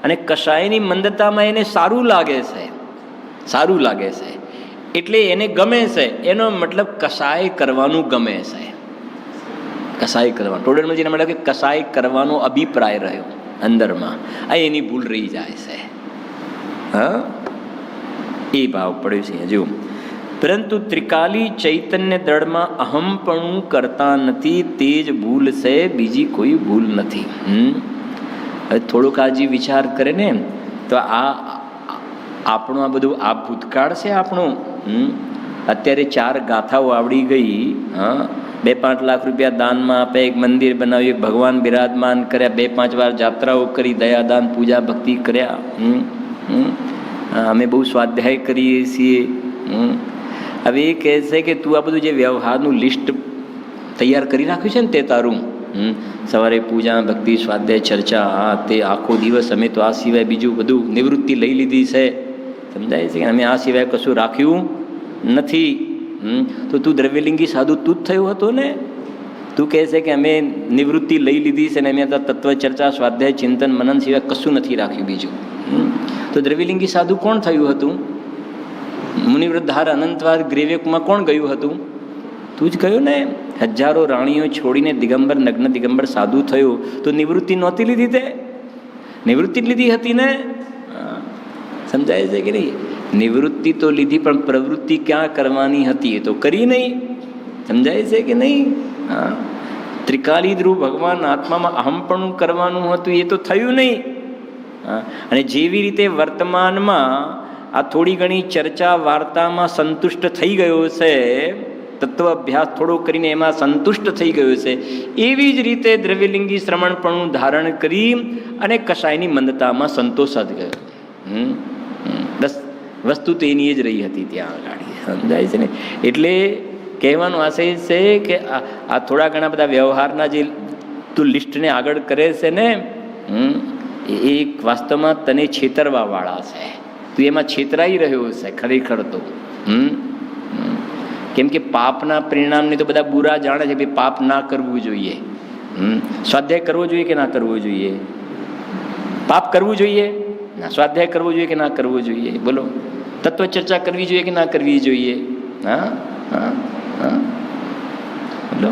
[SPEAKER 1] અને કશાયની મંદતામાં એને સારું લાગે છે, સારું લાગે છે, એટલે એને ગમે છે. એનો મતલબ કશાય કરવાનું ગમે છે. કશાય કરવાનું ટોડરમાં જેને મતલબ કે કશાય કરવાનો અભિપ્રાય રહ્યો અંદરમાં, આ એની ભૂલ રહી જાય છે. હા, એ ભાવ પડ્યો છે હજુ. પરંતુ ત્રિકાલી ચૈતન્ય દળમાં અહમપણું કરતા નથી, તે જ ભૂલ છે, બીજી કોઈ ભૂલ નથી. હવે થોડુંક આ જે વિચાર કરે ને, તો આ આપણું આ બધું આ ભૂતકાળ છે આપણું. અત્યારે 4 ગાથાઓ આવડી ગઈ. હા, 2-5 લાખ રૂપિયા દાનમાં આપે, એક મંદિર બનાવ્યું, એક ભગવાન બિરાજમાન કર્યા, 2-5 વાર જાત્રાઓ કરી, દયાદાન પૂજા ભક્તિ કર્યા. અમે બહુ સ્વાધ્યાય કરીએ છીએ. હવે એ કહે છે કે તું આ બધું જે વ્યવહારનું લિસ્ટ તૈયાર કરી રાખ્યું છે ને તે તારું. સવારે પૂજા, ભક્તિ, સ્વાધ્યાય, ચર્ચા, આ તે આખો દિવસ અમે તો આ સિવાય બીજું બધું નિવૃત્તિ લઈ લીધી છે. સમજાય છે કે અમે આ સિવાય કશું રાખ્યું નથી. તો તું દ્રવ્યલિંગી સાધુ તું જ થયો હતો ને. તું કહે છે કે અમે નિવૃત્તિ લઈ લીધી છે ને અમે તત્વ ચર્ચા, સ્વાધ્યાય, ચિંતન, મનન સિવાય કશું નથી રાખ્યું બીજું. તો દ્રવ્યલિંગી સાધુ કોણ થયું હતું? મુનિવૃદ્ધાર અનંતવાદ ગ્રેવ્યકમાં કોણ ગયું હતું? તું જ ગયું ને. હજારો રાણીઓ છોડીને દિગંબર, નગ્ન દિગંબર સાધુ થયું તો નિવૃત્તિ નહોતી લીધી તે? નિવૃત્તિ લીધી હતી ને. સમજાય છે કે નહીં? નિવૃત્તિ તો લીધી પણ પ્રવૃત્તિ ક્યાં કરવાની હતી એ તો કરી નહીં. સમજાય છે કે નહીં? હા, ત્રિકાલી ધ્રુવ ભગવાન આત્મામાં અહમપણું કરવાનું હતું એ તો થયું નહીં. અને જેવી રીતે વર્તમાનમાં આ થોડી ઘણી ચર્ચા વાર્તામાં સંતુષ્ટ થઈ ગયો છે, તત્વ અભ્યાસ થોડો કરીને એમાં સંતુષ્ટ થઈ ગયો છે, એવી જ રીતે દ્રવ્યલિંગી શ્રમણપણું ધારણ કરી અને કશાયની મંદતામાં સંતોષ જ ગયો. બસ વસ્તુ તો એની જ રહી હતી ત્યાં આગળ. સમજાય છે ને? એટલે કહેવાનો આશય છે કે આ થોડા ઘણા બધા વ્યવહારના જે તું લિસ્ટને આગળ કરે છે ને, એ વાસ્તવમાં તને છેતરવા વાળા છે. તું એમાં છેતરાઈ રહ્યો છે ખરેખર તો. કેમ કે પાપના પરિણામને તો બધા બુરા જાણે છે કે પાપ ના કરવું જોઈએ. સ્વાધ્યાય કરવો જોઈએ કે ના કરવો જોઈએ? પાપ કરવું જોઈએ ના? સ્વાધ્યાય કરવો જોઈએ કે ના કરવો જોઈએ? બોલો. તત્વ ચર્ચા કરવી જોઈએ કે ના કરવી જોઈએ? હા હા હા બોલો.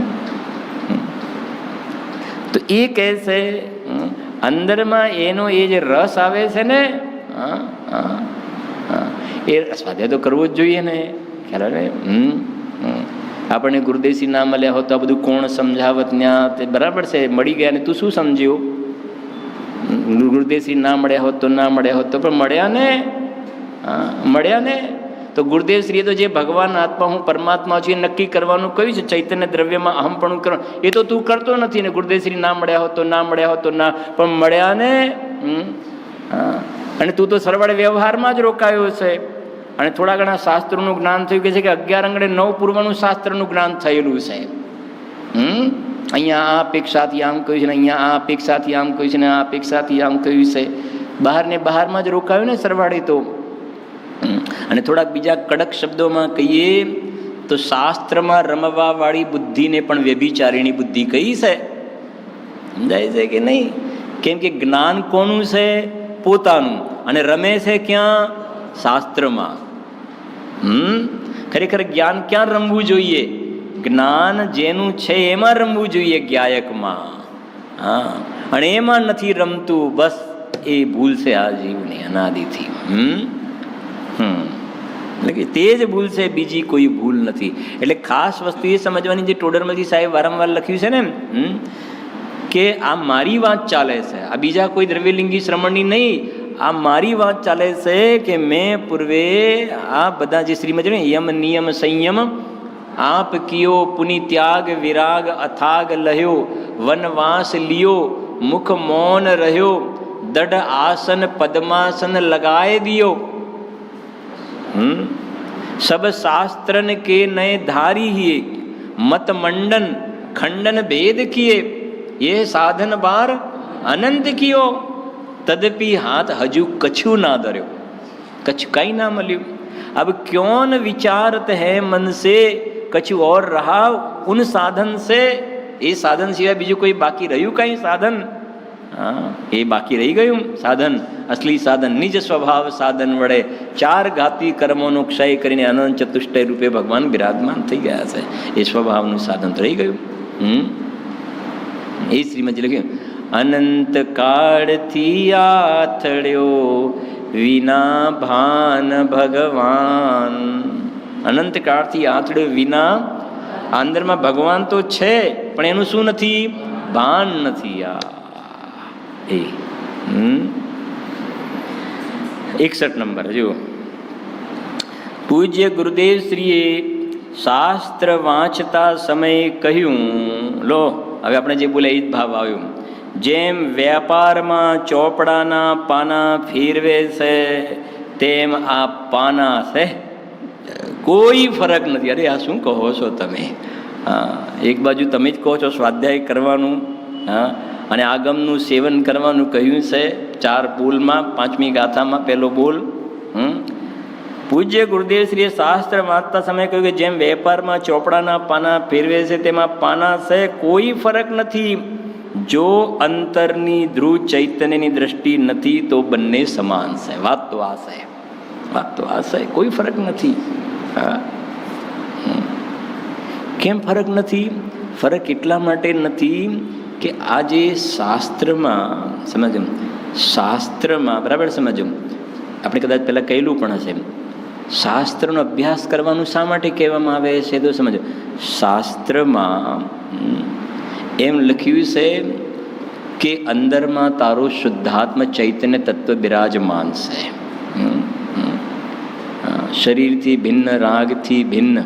[SPEAKER 1] તો એ કહે છે અંદરમાં એનો એ જે રસ આવે છે ને, એ સ્વાધ્યાય તો કરવો જ જોઈએ ને. ખ્યાલ આવે? આપણને ગુરુદેવસિંહ ના મળ્યા હોત તો આ બધું કોણ સમજાવત? ત્યાં તે બરાબર છે, મળી ગયા ને તું શું સમજ્યો? ગુરુદેવસિંહ ના મળ્યા હોત તો ના મળ્યા હોત તો પણ મળ્યા ને. મળ્યા ને. તો ગુરુદેવશ્રીએ તો જે ભગવાન આત્મા હું પરમાત્મા છું એ નક્કી કરવાનું કહ્યું છે. ચૈતન્ય દ્રવ્યમાં અહમપણું કરવાનું એ તો તું કરતો નથી ને. ગુરુદેવશ્રી ના મળ્યા હોત તો ના મળ્યા હોત તો ના, પણ મળ્યા ને. અને તું તો સરવાળે વ્યવહારમાં જ રોકાયો છે. અને થોડા ઘણા શાસ્ત્રોનું જ્ઞાન થયું કે છે કે 11 આંગળે 9 પૂર્વનું શાસ્ત્રનું જ્ઞાન થયેલું છે. અહીંયા આ અપેક્ષાથી આમ કહ્યું છે ને, અહીંયા આ અપેક્ષાથી આમ કહ્યું છે ને, આ અપેક્ષાથી આમ કહ્યું છે. બહાર ને બહારમાં જ રોકાયું ને સરવાળે તો. અને થોડાક બીજા કડક શબ્દોમાં કહીએ તો શાસ્ત્રમાં રમવા વાળી બુદ્ધિને પણ વ્યભિચારીણી બુદ્ધિ કહી છે. સમજાય છે કે નહીં? કેમ કે જ્ઞાન કોનું છે? પોતાનું. અને રમે છે ક્યાં? શાસ્ત્રમાં. ખરેખર જ્ઞાન ક્યાં રમવું જોઈએ? જ્ઞાન જેનું છે એમાં રમવું જોઈએ, જ્ઞાયકમાં. હા, અને એમાં નથી રમતું. બસ એ ભૂલ છે આ જીવની અનાદિથી. એટલે કે તે જ ભૂલ છે, બીજી કોઈ ભૂલ નથી. એટલે ખાસ વસ્તુ એ સમજવાની, જે ટોડરમલજી સાહેબ વારંવાર લખ્યું છે ને, કે આ મારી વાત ચાલે છે, આ બીજા કોઈ દ્રવ્યલિંગી શ્રમણની નહીં. આ મારી વાત ચાલે છે કે મેં પૂર્વે આ બધા જે શ્રીમદ યમ નિયમ સંયમ આપ કિયો, પુનિ ત્યાગ વિરાગ અથાગ લહ્યો, વનવાસ લિયો, મુખ મૌન રહ્યો, દઢ આસન પદ્માસન લગાए दियो, सब शास्त्रन के नए धारी हिए, मत मंडन खंडन भेद किए, ये साधन बार अनंत कियो, तदपि हाथ हजू कछु ना धर्यो. कछु कहीं ना मल्यू. अब क्यों न विचारत है मन से, कछु और रहा उन साधन से. એ સાધન સિવાય બીજું કોઈ બાકી રહ્યું કઈ સાધન? હા, એ બાકી રહી ગયું સાધન. અસલી સાધન નિજ સ્વભાવ સાધન વડે 4 ઘાતી કર્મોનો ક્ષય કરીને અનંત ચતુષ્ટય રૂપે ભગવાન બિરાજમાન થઈ ગયા છે. એ સ્વભાવનું સાધન તો રહી ગયું. એ શ્રીમદ લખ્યું, અનંત કાળથી આથડ્યો વિના ભાન ભગવાન. અનંત કાળથી આથડ્યો વિના, અંદરમાં ભગવાન તો છે પણ એનું શું નથી? ભાન નથી. આ 61 નંબર જુઓ. પૂજ્ય ગુરુદેવ શ્રીએ શાસ્ત્ર વાંચતા સમયે કહ્યું, લો હવે આપણે જે બોલે એ જ ભાવ આવ્યો. જેમ વ્યાપારમાં ચોપડાના પાના ફેરવે છે તેમ આ પાના છે, કોઈ ફરક નથી. અરે આ શું કહો છો તમે? હા, એક બાજુ તમે જ કહો છો સ્વાધ્યાય કરવાનું, હા, અને આગમનું સેવન કરવાનું કહ્યું છે 4 બોલમાં, 5મી ગાથામાં પહેલો બોલ. પૂજ્ય ગુરુદેવશ્રીએ શાસ્ત્ર વાંચતા સમયે કહ્યું કે જેમ વેપારમાં ચોપડાના પાના ફેરવે છે તેમાં પાના છે, કોઈ ફરક નથી. જો અંતરની ધ્રુવ ચૈતન્યની દ્રષ્ટિ નથી તો બંને સમાન છે. વાત તો આ છે, વાત તો આ છે, કોઈ ફરક નથી. હા, કેમ ફરક નથી? ફરક એટલા માટે નથી કે આજે શાસ્ત્રમાં સમજો, શાસ્ત્રમાં બરાબર સમજો, આપણે કદાચ પહેલાં કહેલું પણ હશે, શાસ્ત્રનો અભ્યાસ કરવાનું શા માટે કહેવામાં આવે છે? તો સમજો, શાસ્ત્રમાં એમ લખ્યું છે કે અંદરમાં તારું શુદ્ધાત્મ ચૈતન્ય તત્વ બિરાજમાન છે. શરીરથી ભિન્ન, રાગથી ભિન્ન,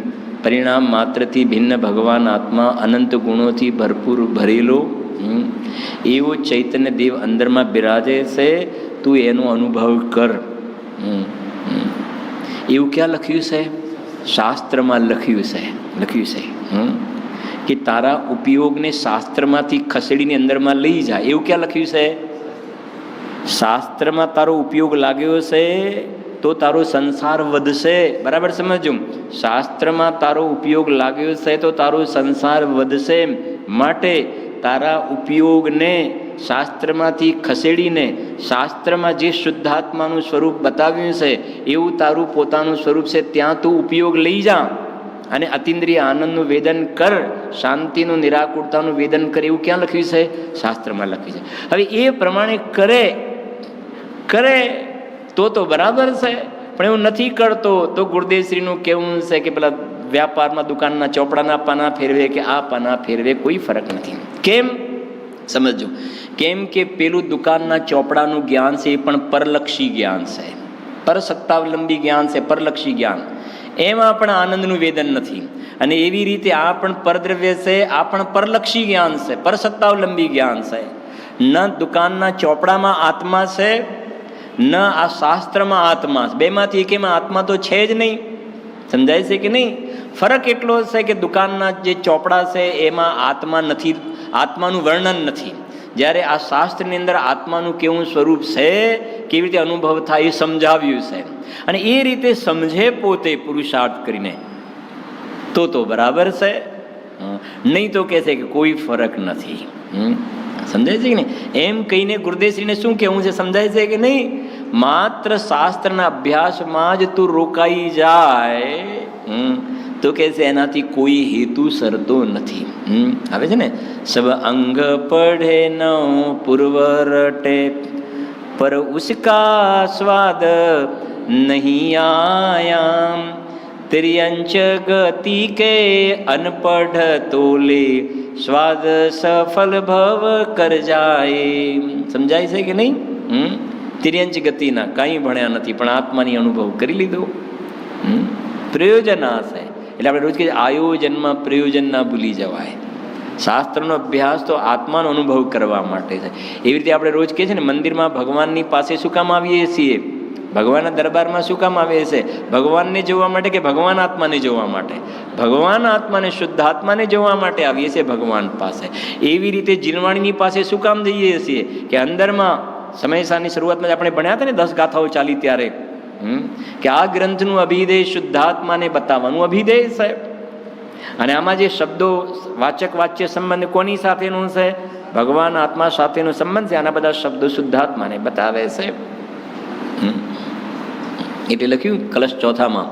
[SPEAKER 1] પરિણામ માત્રથી ભિન્ન ભગવાન આત્મા અનંત ગુણોથી ભરપૂર ભરેલો એવો ચૈતન્ય દેવ અંદરમાં બિરાજે છે. તું એનો અનુભવ કર. એવું ક્યાં લખ્યું છે? શાસ્ત્રમાં લખ્યું છે. કે તારા ઉપયોગને શાસ્ત્રમાંથી ખસેડીને અંદરમાં લઈ જાય. એવું ક્યાં લખ્યું છે? શાસ્ત્રમાં તારો ઉપયોગ લાગ્યો છે તો તારો સંસાર વધશે. બરાબર સમજો, શાસ્ત્રમાં તારો ઉપયોગ લાગ્યો છે તો તારો સંસાર વધશે. માટે તારા ઉપયોગને શાસ્ત્રમાંથી ખસેડીને શાસ્ત્રમાં જે શુદ્ધાત્માનું સ્વરૂપ બતાવ્યું છે એવું તારું પોતાનું સ્વરૂપ છે ત્યાં તું ઉપયોગ લઈ જા અને અતિન્દ્રિય આનંદનું વેદન કર, શાંતિનું નિરાકુરતાનું વેદન કર. એવું ક્યાં લખ્યું છે? શાસ્ત્રમાં લખ્યું છે. હવે એ પ્રમાણે કરે તો બરાબર છે, પણ એવું નથી કરતો તો ગુરુદેવશ્રીનું કહેવું છે કે પેલા વ્યાપારમાં દુકાનના ચોપડાના પાના ફેરવે કે આ પાના ફેરવે, કોઈ ફરક નથી. કેમ? સમજો, કેમ કે પેલું દુકાનના ચોપડાનું જ્ઞાન છે એ પણ પરલક્ષી જ્ઞાન છે, પરસત્તાવલંબી જ્ઞાન છે, પરલક્ષી જ્ઞાન. એમાં પણ આનંદનું વેદન નથી. અને એવી રીતે આ પણ પરદ્રવ્ય છે, આ પણ પરલક્ષી જ્ઞાન છે, પરસત્તાવલંબી જ્ઞાન છે. ન દુકાનના ચોપડામાં આત્મા છે, ન આ શાસ્ત્રમાં આત્મા. બેમાંથી એકેમાં આત્મા તો છે જ નહીં. સમજાય છે કે નહીં? ફરક એટલો છે કે દુકાનના જે ચોપડા છે એમાં આત્મા નથી, આત્માનું વર્ણન નથી. જ્યારે આ શાસ્ત્રની અંદર આત્માનું કેવું સ્વરૂપ છે, કેવી રીતે અનુભવ થાય એ સમજાવ્યું છે. અને એ રીતે સમજે પોતે પુરુષાર્થ કરીને તો બરાબર છે. નહીં તો કહે છે કે કોઈ ફરક નથી. સમજાય છે કે નહીં? એમ કહીને ગુરુદેવશ્રીને શું કહેવું છે? સમજાય છે કે નહીં? માત્ર શાસ્ત્રના અભ્યાસમાં જ તું રોકાઈ જાય તો કે છે એનાથી કોઈ હેતુ સરતો નથી. આવે છે ને, સબ અંગ પઢે ન પૂર્વ રટે પર ઉસકા સ્વાદ નહીં આયામ ત્રિયંચ ગતિ કે અનપઢ તોલે સ્વાદ સફલ ભવ કર જાય. સમજાય છે કે નહીં? તિર્યંચ ગતિના કાંઈ ભણ્યા નથી પણ આત્માની અનુભવ કરી લીધો. પ્રયોજન આ છે. એટલે આપણે રોજ કહીએ આયોજનમાં પ્રયોજન ના ભૂલી જવાય. શાસ્ત્રનો અભ્યાસ તો આત્માનો અનુભવ કરવા માટે છે. એવી રીતે આપણે રોજ કહીએ છીએ ને, મંદિરમાં ભગવાનની પાસે શું કામ આવીએ છીએ? ભગવાનના દરબારમાં શું કામ આવીએ છીએ? ભગવાનને જોવા માટે કે ભગવાન આત્માને જોવા માટે? ભગવાન આત્માને, શુદ્ધ આત્માને જોવા માટે આવીએ છીએ ભગવાન પાસે. એવી રીતે જીનવાણીની પાસે શું કામ જઈએ છીએ? કે અંદરમાં સમયસાની શરૂઆતમાં આપણે ભણ્યા હતા ને 10 ગાથાઓ ચાલી ત્યારે, કે આ ગ્રંથનું અભિધેય શુદ્ધાત્માને બતાવવાનું અભિધેય છે. અને આમાં જે શબ્દો વાચક વાચ્ય સંબંધ કોની સાથેનું છે? ભગવાન આત્મા સાથેનો સંબંધ છે. આના બધા શબ્દો શુદ્ધાત્માને બતાવે છે. એટલે લખ્યું કલશ ચોથામાં,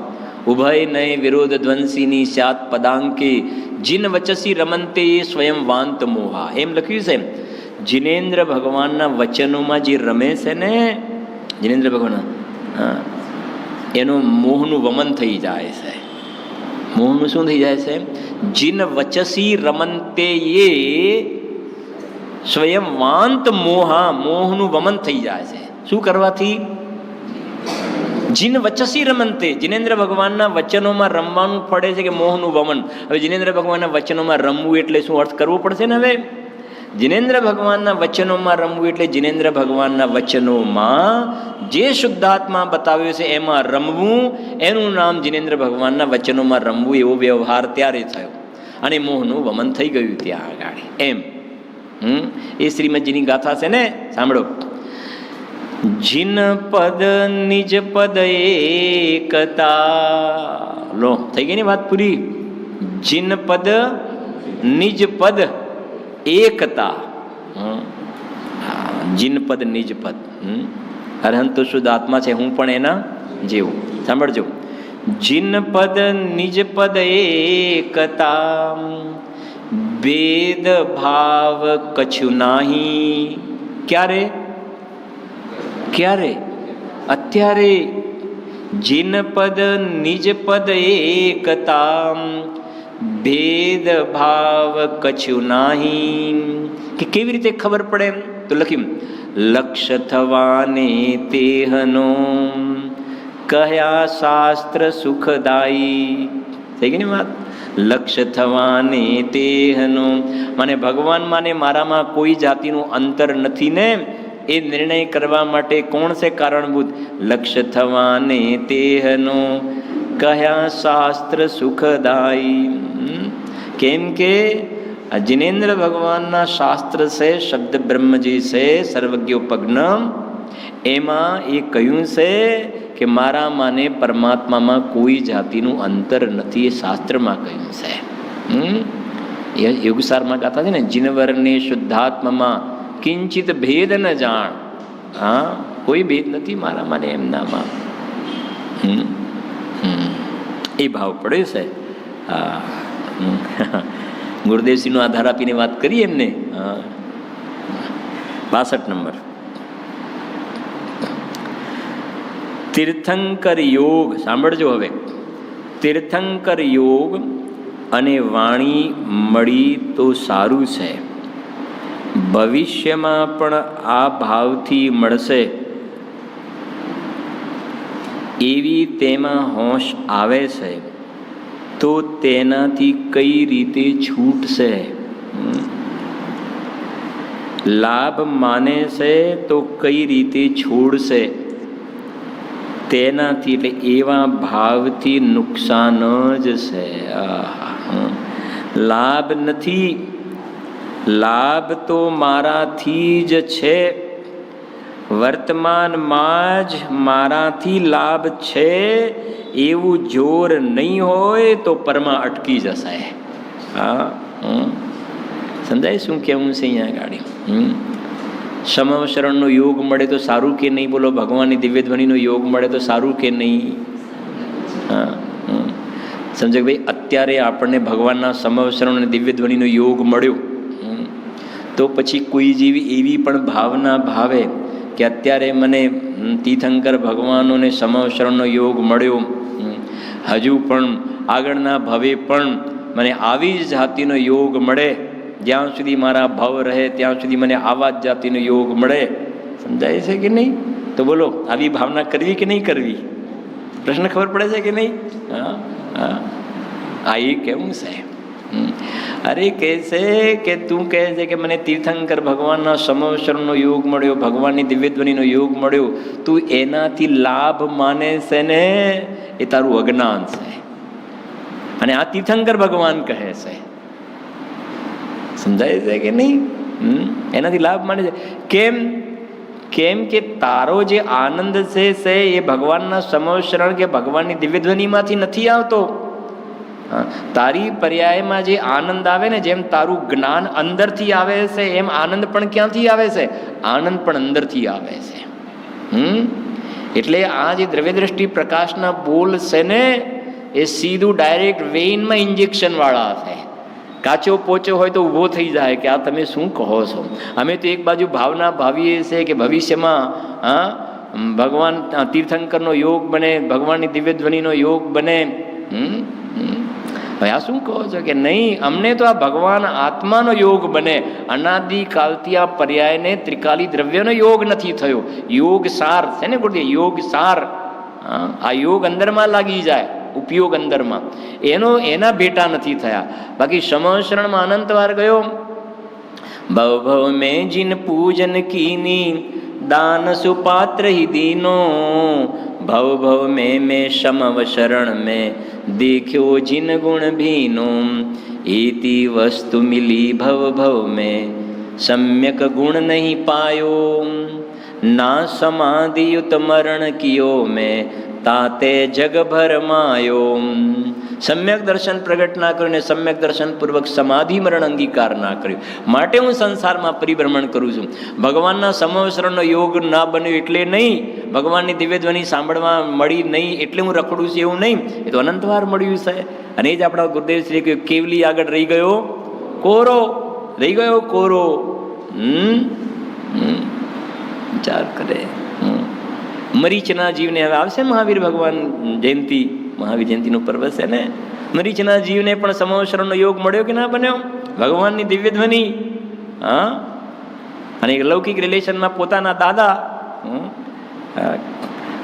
[SPEAKER 1] ઉભય નય વિરોધ ધ્વંસીની સ્યાત પદાંકે જીન વચસી રમંતે સ્વયં વાંત મોહા. એમ લખ્યું છે. જિનેન્દ્ર ભગવાનના વચનોમાં જે રમે છે ને, જિનેન્દ્ર ભગવાન, એનું મોહનું વમન થઈ જાય છે. મોહનું શું થઈ જાય છે? જીન વચસી રમંતે એ સ્વયં વાંત મોહા. મોહનું વમન થઈ જાય છે. શું કરવાથી? જીન વચસી રમંતે, જિનેન્દ્ર ભગવાનના વચનોમાં રમવાનું પડે છે કે મોહનું વમન. હવે જિનેન્દ્ર ભગવાનના વચનોમાં રમવું એટલે શું અર્થ કરવો પડશે ને? હવે જિનેન્દ્ર ભગવાનના વચનોમાં રમવું એટલે જિનેન્દ્ર ભગવાનના વચનોમાં જે શુદ્ધાત્મા બતાવ્યો છે એમાં રમવું, એનું નામ જિનેન્દ્ર ભગવાનના વચનોમાં રમવું. એવો વ્યવહાર ત્યારે થયો. અને મોહનું વમન થઈ ગયું ત્યાં આગળ એમ. એ શ્રીમદજીની ગાથા છે ને, સાંભળો. જીન પદ નિજ પદ એકતા. લો, થઈ ગઈ ને વાત પૂરી. જીન પદ નિજ પદ એકતા. જીન પદ નિજ પદ. અરહંત તો શુદ્ધ આત્મા છે, હું પણ એના જેવું. સાંભળજો. જીન પદ નિજ પદ એકતા, ભેદ ભાવ કછું નાહી. ક્યારે? ક્યારે? અત્યારે. જીન પદ નિજ પદ એકતા, ભેદ ભાવ કછું નાહી. કે કેવી રીતે ખબર પડે? તો લખ્યું, લક્ષ્ય થવાને તેહનો કહ્યા શાસ્ત્ર સુખદાયી. થઈ ગઈ ને વાત? લક્ષ્ય થવાને તેહનો, મને ભગવાન માને મારામાં કોઈ જાતિનું અંતર નથી ને, એ નિર્ણય કરવા માટે કોણ છે કારણભૂત? લક્ષ્ય થવાને તેહનો કહ્યા શાસ્ત્ર સુખદાયી. કેમ કે આ જિનેન્દ્ર ભગવાનના શાસ્ત્ર છે, શબ્દ બ્રહ્મજી છે, સર્વજ્ઞોપજ્ઞ. એમાં એ કહ્યું છે કે મારા માને પરમાત્મામાં કોઈ જાતિનું અંતર નથી. એ શાસ્ત્રમાં કહ્યું છે. યોગસારમાં ગાતા છે ને, જીનવરને શુદ્ધાત્મામાં કિંચિત ભેદ ન જાણ. હા, કોઈ ભેદ નથી મારા માને એમનામાં. એ ભાવ પડ્યો છે. હા, ગુરુદેવસિંહનો આધાર આપીને વાત કરી એમને. 62 નંબર. તીર્થંકર યોગ. સાંભળજો હવે. તીર્થંકર યોગ અને વાણી મળી તો સારું છે. ભવિષ્યમાં પણ આ ભાવથી મળશે એવી તેમાં હોશ આવે છે, તો તેનાથી કઈ રીતે છૂટશે? લાભ માને છે તો કઈ રીતે છોડશે? તેનાથી, એટલે એવા ભાવથી નુકસાન જ છે. લાભ નથી. લાભ તો મારાથી જ છે. વર્તમાનમાં જ મારાથી લાભ છે એવું જોર નહીં હોય તો પરમાં અટકી જશે. હા, સમજાય શું કેવું છે અહીંયા ગાડી? સમવશરણનો યોગ મળે તો સારું કે નહીં? બોલો. ભગવાનની દિવ્ય ધ્વનિનો યોગ મળે તો સારું કે નહીં? હા, સમજો ભાઈ, અત્યારે આપણને ભગવાનના સમવશરણ અને દિવ્ય ધ્વનિનો યોગ મળ્યો, તો પછી કોઈ જેવી એવી પણ ભાવના ભાવે કે અત્યારે મને તીર્થંકર ભગવાનોને સમવશરણનો યોગ મળ્યો, હજુ પણ આગળના ભવે પણ મને આવી જ જાતિનો યોગ મળે, જ્યાં સુધી મારા ભાવ રહે ત્યાં સુધી મને આવા જ જાતિનો યોગ મળે. સમજાય છે કે નહીં? તો બોલો, આવી ભાવના કરવી કે નહીં કરવી? પ્રશ્ન ખબર પડે છે કે નહીં? હા, હા. આ એ કેવું છે? અરે કહે છે કે તું કહે છે કે મને તીર્થંકર ભગવાનના સમવશરણનો યોગ મળ્યો, ભગવાનની દિવ્યધ્વનિનો યોગ મળ્યો, તું એનાથી લાભ માને છે ને, એ તારું અજ્ઞાન છે. અને આ તીર્થંકર ભગવાન કહે છે. સમજાય છે કે નહીં? એનાથી લાભ માને છે. કેમ? કેમ કે તારો જે આનંદ છે એ ભગવાનના સમવશરણ કે ભગવાનની દિવ્યધ્વનિમાંથી નથી આવતો. તારી પર્યાયમાં જે આનંદ આવે ને, જેમ તારું જ્ઞાન અંદરથી આવે છે, એમ આનંદ પણ ક્યાંથી આવે છે? આનંદ પણ અંદરથી આવે છે. એટલે આ જે દ્રવ્ય દ્રષ્ટિ પ્રકાશના બોલ છે ને, એ સીધું ડાયરેક્ટ વેઇનમાં ઇન્જેક્શન વાળા છે. કાચો પોચો હોય તો ઊભો થઈ જાય કે આ તમે શું કહો છો. અમે તો એક બાજુ ભાવના ભાવીએ છીએ કે ભવિષ્યમાં ભગવાન તીર્થંકરનો યોગ બને, ભગવાનની દિવ્ય ધ્વનિનો યોગ બને. ભાઈ આ શું કહો છો? કે નહીં, અમને તો આ ભગવાન આત્માનો યોગ બને. અનાદિકાલથી આ પર્યાયને ત્રિકાલી દ્રવ્યનો યોગ નથી થયો. યોગ સાર છે ને ગુરુદેવ, યોગ સાર. આ યોગ અંદરમાં લાગી જાય, ઉપયોગ અંદરમાં, એના ભેટા નથી થયા. બાકી સમવશરણમાં અનંતવાર ગયો. ભવ ભવ મેં જીન પૂજન કીની, દાન સુપાત્ર હી દીનો. ભવ ભવ મેં સમવશરણ મેં દેખ્યો જીન ગુણ ભીનો. एति वस्तु मिली भव भव में सम्यक गुण नहीं पायो ना समाधियुत मरण कियो में ताते जग भर मायो સમ્યક દર્શન પ્રગટ ના કર્યું ને સમ્યક દર્શન પૂર્વક સમાધિ મરણ અંગીકાર ના કર્યું માટે હું સંસારમાં પરિભ્રમણ કરું છું. ભગવાનના સમવસરણનો યોગ ના બન્યો એટલે નહીં, ભગવાનની દિવ્યધ્વનિ સાંભળવા મળી નહીં એટલે હું રખડું છું એવું નહીં, એ તો અનંતવાર મળ્યું છે. અને એ જ આપણા ગુરુદેવ શ્રી કહ્યું કેવલી આગળ રહી ગયો કોરો, રહી ગયો કોરો. વિચાર કરે. મરીચના જીવને હવે આવશે મહાવીર ભગવાન જયંતિ, મહાવીર જયંતિનું પર્વ છે ને. મરીચના જીવને પણ સમવસરણનો યોગ મળ્યો કે ના બન્યો? ભગવાનની દિવ્ય ધ્વનિ. હા, અને લૌકિક રિલેશનમાં પોતાના દાદા.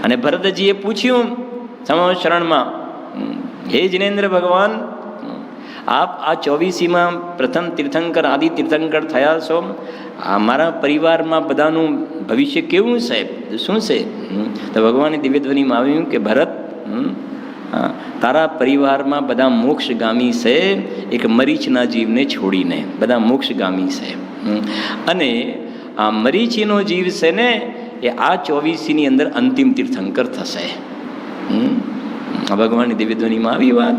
[SPEAKER 1] અને ભરતજીએ પૂછ્યું સમવસરણમાં, હે જિનેન્દ્ર ભગવાન, આપ આ 24મીમાં પ્રથમ તીર્થંકર આદિ તીર્થંકર થયા છો, અમારા પરિવારમાં બધાનું ભવિષ્ય કેવું છે, શું છે? તો ભગવાનની દિવ્યધ્વનિમાં આવ્યું કે ભરત, તારા પરિવારમાં બધા મોક્ષગામી છે, એક મરીચના જીવને છોડીને બધા મોક્ષગામી છે. અને આ મરીચીનો જીવ છે ને એ આ 24ની અંદર અંતિમ તીર્થંકર થશે. ભગવાનની દિવ્યધ્વનિમાં આવી વાત,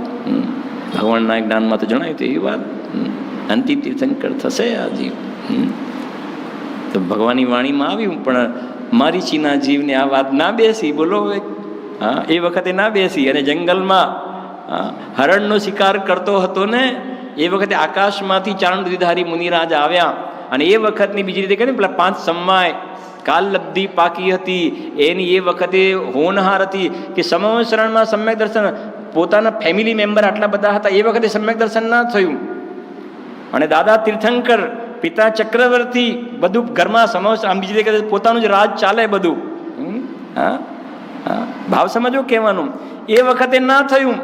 [SPEAKER 1] ભગવાનના જ્ઞાનમાં તો જણાવ્યું તો એવી વાત, અંતિમ તીર્થંકર થશે આ જીવ. તો ભગવાનની વાણીમાં આવ્યું, પણ મરીચીના જીવને આ વાત ના બેસી. બોલો, હા, એ વખતે ના બેસી. અને જંગલમાં હરણનો શિકાર કરતો હતો ને, એ વખતે આકાશમાંથી ચાંદધારી મુનિરાજ આવ્યા. અને એ વખતની બીજી રીતે કહે ને, પેલા 5 સમવાય કાલ લબ્ધિ પાકી હતી, એની એ વખતે હોનહાર હતી કે સમવસરણમાં સમ્યક દર્શન, પોતાના ફેમિલી મેમ્બર આટલા બધા હતા, એ વખતે સમ્યક દર્શન ના થયું. અને દાદા તીર્થંકર, પિતા ચક્રવર્તી, બધું ઘરમાં સમવસર, આમ બીજી રીતે પોતાનું જ રાજ ચાલે બધું. હા, ભાવ સમજો કહેવાનું. એ વખતે ના થયું.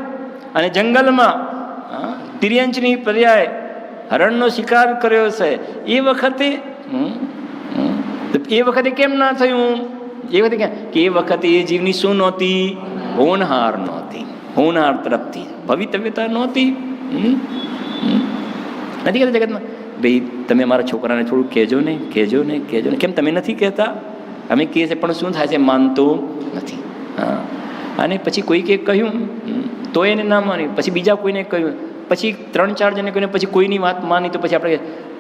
[SPEAKER 1] અને જંગલમાં તિર્યંચની પર્યાય હરણનો શિકાર કર્યો છે, એ વખતે કેમ ના થયું? એ વખતે ક્યાં કે એ વખતે એ જીવની શું નહોતી? હોનહાર નહોતી. હોનહાર તરફથી ભવિતવ્યતા નહોતી. નથી કહેતા જગતમાં, ભાઈ તમે મારા છોકરાને થોડું કહેજો ને, કહેજો ને, કહેજો ને. કેમ તમે નથી કહેતા? અમે કહીએ છીએ પણ શું થાય છે? માનતો નથી. હા, અને પછી કોઈકે કહ્યું તો એને ના માની, પછી બીજા કોઈને કહ્યું, પછી 3-4 જણને કહ્યું, પછી કોઈની વાત માની, તો પછી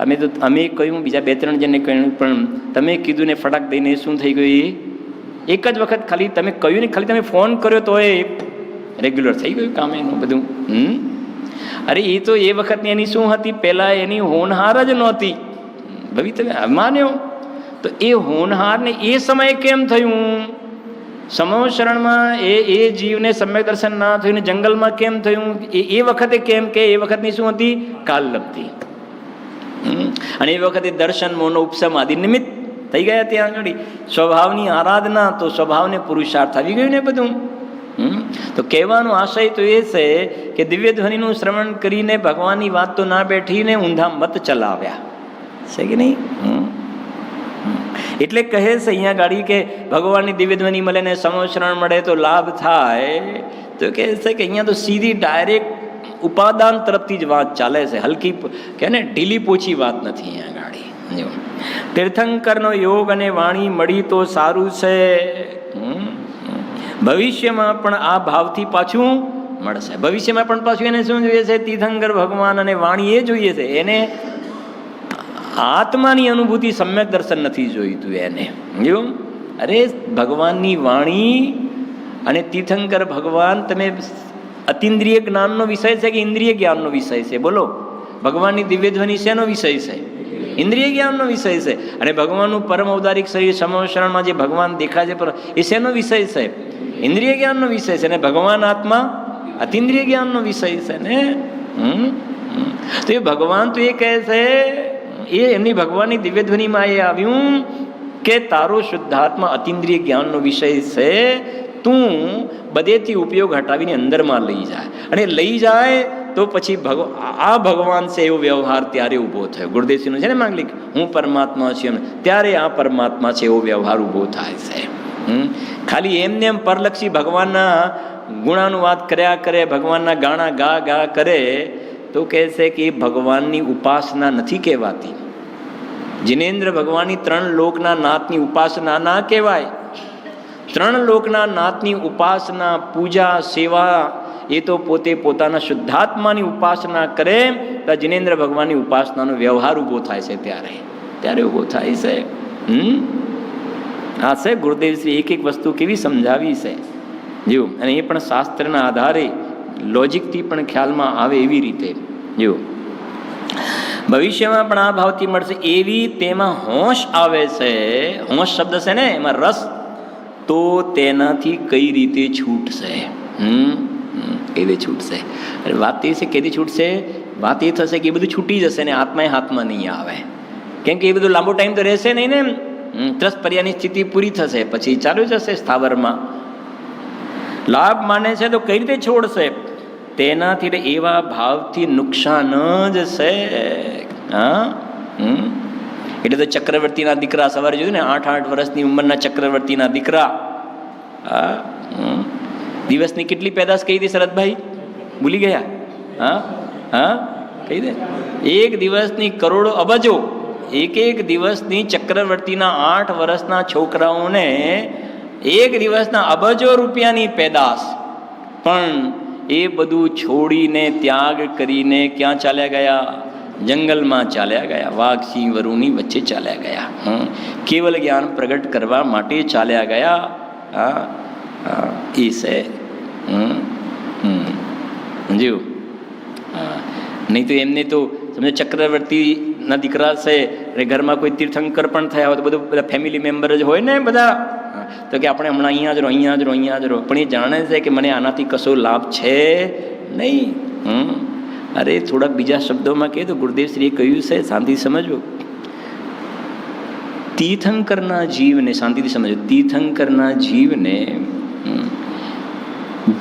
[SPEAKER 1] અમે કહ્યું, બીજા 2-3 જણને કહ્યું, પણ તમે કીધું ને ફટાક દઈને શું થઈ ગયું? એક જ વખત ખાલી તમે કહ્યું ને, ખાલી તમે ફોન કર્યો તો એ રેગ્યુલર થઈ ગયું કામ એનું બધું. અરે એ તો એ વખતની એની શું હતી? પહેલાં એની હોનહાર જ નહોતી. ભવિતવ્ય માન્યો તો એ હોનહારને એ સમયે કેમ થયું? સમવસરણમાં એ જીવને સમ્યક દર્શન ના થયું ને જંગલમાં કેમ થયું? એ વખતે કેમ કે એ વખતની શું હતી? કાલ લબ્ધિ. અને એ વખતે દર્શન, મોનો, ઉપસમ આદિ નિમિત્ત થઈ ગયા. ત્યાં આગળ સ્વભાવની આરાધના, તો સ્વભાવને પુરુષાર્થ આવી ગયું ને બધું. તો કહેવાનો આશય તો એ છે કે દિવ્ય ધ્વનિનું શ્રવણ કરીને ભગવાનની વાત તો ના બેઠીને ઊંધા મત ચલાવ્યા છે કે નહીં? એટલે કહે છે અહીંયા ગાડી કે ભગવાનની દિવ્ય ધ્વનિ મળે ને સમવસરણ મળે તો લાભ થાય. તો કહે છે કે અહીંયા તો સીધી ડાયરેક્ટ ઉપાદાન તરફથી જ વાત ચાલે છે, હલકી કે ને ઢીલી પોચી વાત નથી અહીંયા ગાડી. તીર્થંકરનો યોગ અને વાણી મળી તો સારું છે, ભવિષ્યમાં પણ આ ભાવથી પાછું મળશે. ભવિષ્યમાં પણ પાછું એને શું જોઈએ છે? તીર્થંકર ભગવાન અને વાણી એ જોઈએ છે. એને આત્માની અનુભૂતિ, સમ્યક દર્શન નથી જોઈતું એને. જો અરે ભગવાનની વાણી અને તીર્થંકર ભગવાન, તમે અતિન્દ્રિય જ્ઞાનનો વિષય છે કે ઇન્દ્રિય જ્ઞાનનો વિષય છે? બોલો. ભગવાનની દિવ્ય ધ્વનિ શેનો વિષય છે? ઇન્દ્રિય જ્ઞાનનો વિષય છે. અને ભગવાનનું પરમ ઔદારિક શરીર સમવસરણમાં જે ભગવાન દેખાય છે એ શેનો વિષય છે? ઇન્દ્રિય જ્ઞાનનો વિષય છે. ને ભગવાન આત્મા અતિન્દ્રિય જ્ઞાનનો વિષય છે ને. તો એ ભગવાન તો એ કહે છે, એ એમની ભગવાનની દિવ્ય ધ્વનિમાં એ આવ્યું કે તારો શુદ્ધાત્મા અતિન્દ્રિય જ્ઞાનનો વિષય છે, તું બધેથી ઉપયોગ હટાવીને અંદરમાં લઈ જાય. અને લઈ જાય તો પછી આ ભગવાન છે એવો વ્યવહાર ત્યારે ઊભો થયો. ગુરુદેવસિંહનું છે ને માંગલિક, હું પરમાત્મા છું, ત્યારે આ પરમાત્મા છે એવો વ્યવહાર ઊભો થાય છે. ખાલી એમને એમ પરલક્ષી ભગવાનના ગુણાનું વાત કર્યા કરે, ભગવાનના ગાણા ગા કરે, તો કહે છે કે એ ભગવાનની ઉપાસના નથી કહેવાતી. જિનેન્દ્ર ભગવાનની 3 લોકના નાથની ઉપાસના ના કહેવાય. 3 લોકના નાથની ઉપાસના, પૂજા, સેવા એ તો પોતે પોતાના શુદ્ધાત્માની ઉપાસના કરે તો જિનેન્દ્ર ભગવાનની ઉપાસનાનો વ્યવહાર ઊભો થાય છે, ત્યારે ઊભો થાય છે. આ છે ગુરુદેવશ્રી એક વસ્તુ કેવી સમજાવી છે જો, અને એ પણ શાસ્ત્રના આધારે લોજિકથી પણ ખ્યાલમાં આવે એવી રીતે જો. ભવિષ્યમાં પણ આ ભાવથી મળશે એવી તેમાં હોશ આવે છે. હોશ શબ્દ છે ને, એમાં રસ. તો તેનાથી કઈ રીતે છૂટશે? કઈ રીતે છૂટશે? અરે વાત એ છે કેથી છૂટશે? વાત એ થશે કે એ બધું છૂટી જશે ને આત્મા એ હાથમાં નહીં આવે. કેમ કે એ બધું લાંબો ટાઈમ તો રહેશે નહીં ને. ત્રસ્તપર્યાની સ્થિતિ પૂરી થશે પછી ચાલુ જશે સ્થાવરમાં. લાભ માને છે તો કઈ રીતે છોડશે? તેનાથી એવા ભાવથી નુકસાન જ છે. હા, એટલે તો ચક્રવર્તીના દીકરા સવારે જોયું ને, 8 વર્ષની ઉંમરના ચક્રવર્તીના દીકરા. દિવસની કેટલી પેદાશ કહી દે શરદભાઈ? ભૂલી ગયા? હા હા, કહી દે. એક દિવસની કરોડો અબજો, એક દિવસની ચક્રવર્તીના 8 વર્ષના છોકરાઓને એક દિવસના અબજો રૂપિયાની પેદાશ. પણ એ બધું છોડીને, ત્યાગ કરીને ક્યાં ચાલ્યા ગયા? જંગલમાં ચાલ્યા ગયા. વાઘ સિંહ વરુની વચ્ચે ચાલ્યા ગયા. કેવલ જ્ઞાન પ્રગટ કરવા માટે ચાલ્યા ગયા. હા, એ છે જીવ. નહીં તો એમને તો સમજો ચક્રવર્તીના દીકરા છે અને ઘરમાં કોઈ તીર્થંકર પણ થયા હોય તો બધું બધા ફેમિલી મેમ્બર જ હોય ને બધા, તો કે આપણે હમણાં અહીંયા જ રહો. પણ એ જાણે છે કે મને આનાથી કશો લાભ છે નહીં. અરે થોડાક બીજા શબ્દોમાં કહે તો ગુરુદેવશ્રીએ કહ્યું છે, શાંતિ સમજવો. તીર્થંકરના જીવને શાંતિથી સમજો. તીર્થંકરના જીવને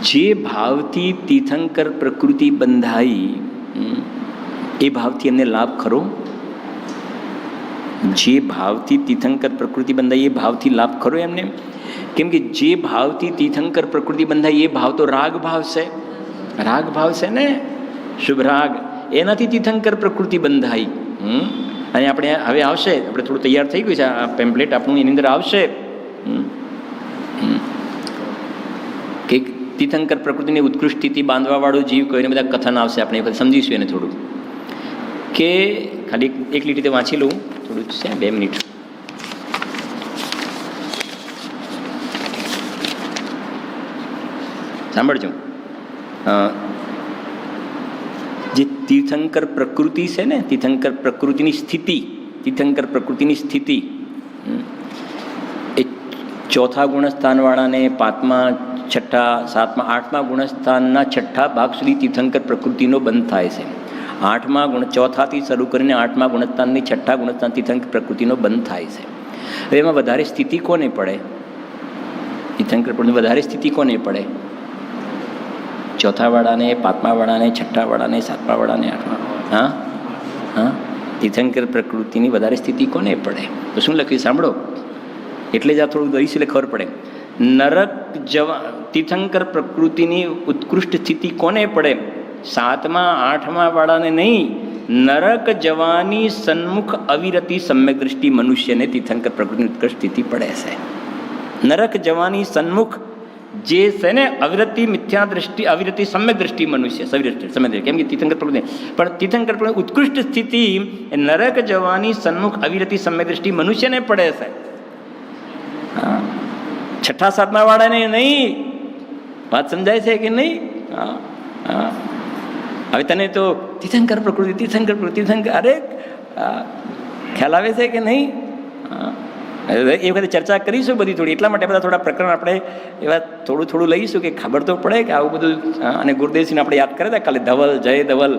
[SPEAKER 1] જે ભાવથી તીર્થંકર પ્રકૃતિ બંધાઈ એ ભાવથી એમને લાભ ખરો? જે ભાવથી તીર્થંકર પ્રકૃતિ બંધાઈ એ ભાવથી લાભ ખરો એમને? કેમ કે જે ભાવથી તીર્થંકર પ્રકૃતિ બંધાઈ એ ભાવ તો રાગ ભાવ છે. રાગ ભાવ છે ને, શુભ રાગ. એનાથી તીર્થંકર પ્રકૃતિ બંધાઈ. અને આપણે હવે આવશે, આપણે થોડું તૈયાર થઈ ગયું છે આ પેમ્પલેટ આપણું, એની અંદર આવશે કે તીર્થંકર પ્રકૃતિની ઉત્કૃષ્ટ સ્થિતિ બાંધવાવાળો જીવ કોઈને બધા કથન આવશે. આપણે સમજીશું એને થોડું. કે ખાલી એકલી રીતે વાંચી લઉં, થોડું છે 2 મિનિટ. સાંભળજો. જે તીર્થંકર પ્રકૃતિ છે ને, તીર્થંકર પ્રકૃતિની સ્થિતિ એ 4થા ગુણસ્થાનવાળાને 5મા, 6ઠા, 7મા, 8મા ગુણસ્થાનના 6ઠા ભાગ સુધી તીર્થંકર પ્રકૃતિનો બંધ થાય છે. 4થાથી શરૂ કરીને 8મા ગુણસ્થાનની 6ઠા ગુણસ્થાન તીર્થંકર પ્રકૃતિનો બંધ થાય છે. હવે એમાં વધારે સ્થિતિ કોને પડે? તીર્થંકર પ્રકૃતિ વધારે સ્થિતિ કોને પડે? 4થા વાળાને, 5મા વાળાને, 6ઠા વાળાને, 7મા વાળાને, 8મા. હા, તીર્થંકર પ્રકૃતિની વધારે સ્થિતિ કોને પડે? તો શું લખ્યું સાંભળો. એટલે જ આ થોડું દઈશ એટલે ખબર પડે. નરક તીર્થંકર પ્રકૃતિની ઉત્કૃષ્ટ સ્થિતિ કોને પડે? 7મા, 8મા વાળાને નહીં. નરક જવાની સન્મુખ અવિરતિ સમ્યક દ્રષ્ટિ મનુષ્યને તીર્થંકર પ્રકૃતિની ઉત્કૃષ્ટ સ્થિતિ પડે છે. નરક જવાની સન્મુખ જે છે ને, અવિરતિ મિથ્યા દ્રષ્ટિ, અવિરતિ સમ્યક દ્રષ્ટિ મનુષ્ય, સમ્યક. કેમ કે તીર્થંકર પ્રકૃતિ, પણ તીર્થંકર પ્રકૃતિ ઉત્કૃષ્ટ સ્થિતિ નરક જવાની સન્મુખ અવિરતિ સમ્યક દ્રષ્ટિ મનુષ્યને પડે છે. 6ઠા 7મા વાળાને નહીં. વાત સમજાય છે કે નહીં? હવે તને તો તીર્થંકર પ્રકૃતિ, અરે ખ્યાલ આવે છે કે નહીં? એ વખતે ચર્ચા કરીશું બધી થોડી. એટલા માટે બધા થોડા પ્રકરણ આપણે એવા થોડું લઈશું કે ખબર તો પડે કે આવું બધું. અને ગુરુદેવસિંહને આપણે યાદ કર્યા હતા કાલે, ધવલ, જય ધવલ,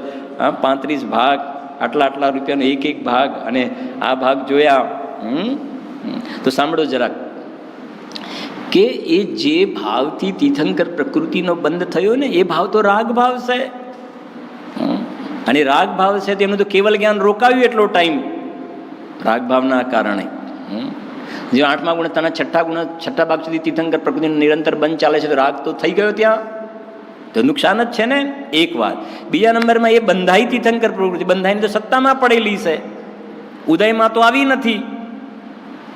[SPEAKER 1] 35 ભાગ, આટલા રૂપિયાનો એક ભાગ, અને આ ભાગ જોયા. તો સાંભળો જરાક કે એ જે ભાવથી તીર્થંકર પ્રકૃતિનો બંધ થયો ને, એ ભાવ તો રાગ ભાવ છે. અને રાગ ભાવ છે તો એમનું તો કેવલ જ્ઞાન રોકાવ્યું એટલો ટાઈમ રાગ ભાવના કારણે. જે 8મા ગુણસ્થાનના 6ઠા ભાગ સુધી તીર્થંકર પ્રકૃતિનો નિરંતર બંધ ચાલે છે તો રાગ તો થઈ ગયો ત્યાં. તો નુકસાન જ છે ને, એક વાત. બીજા નંબરમાં એ બંધાઈ તીર્થંકર પ્રવૃત્તિ, બંધાઈને તો સત્તામાં પડેલી છે, ઉદયમાં તો આવી નથી,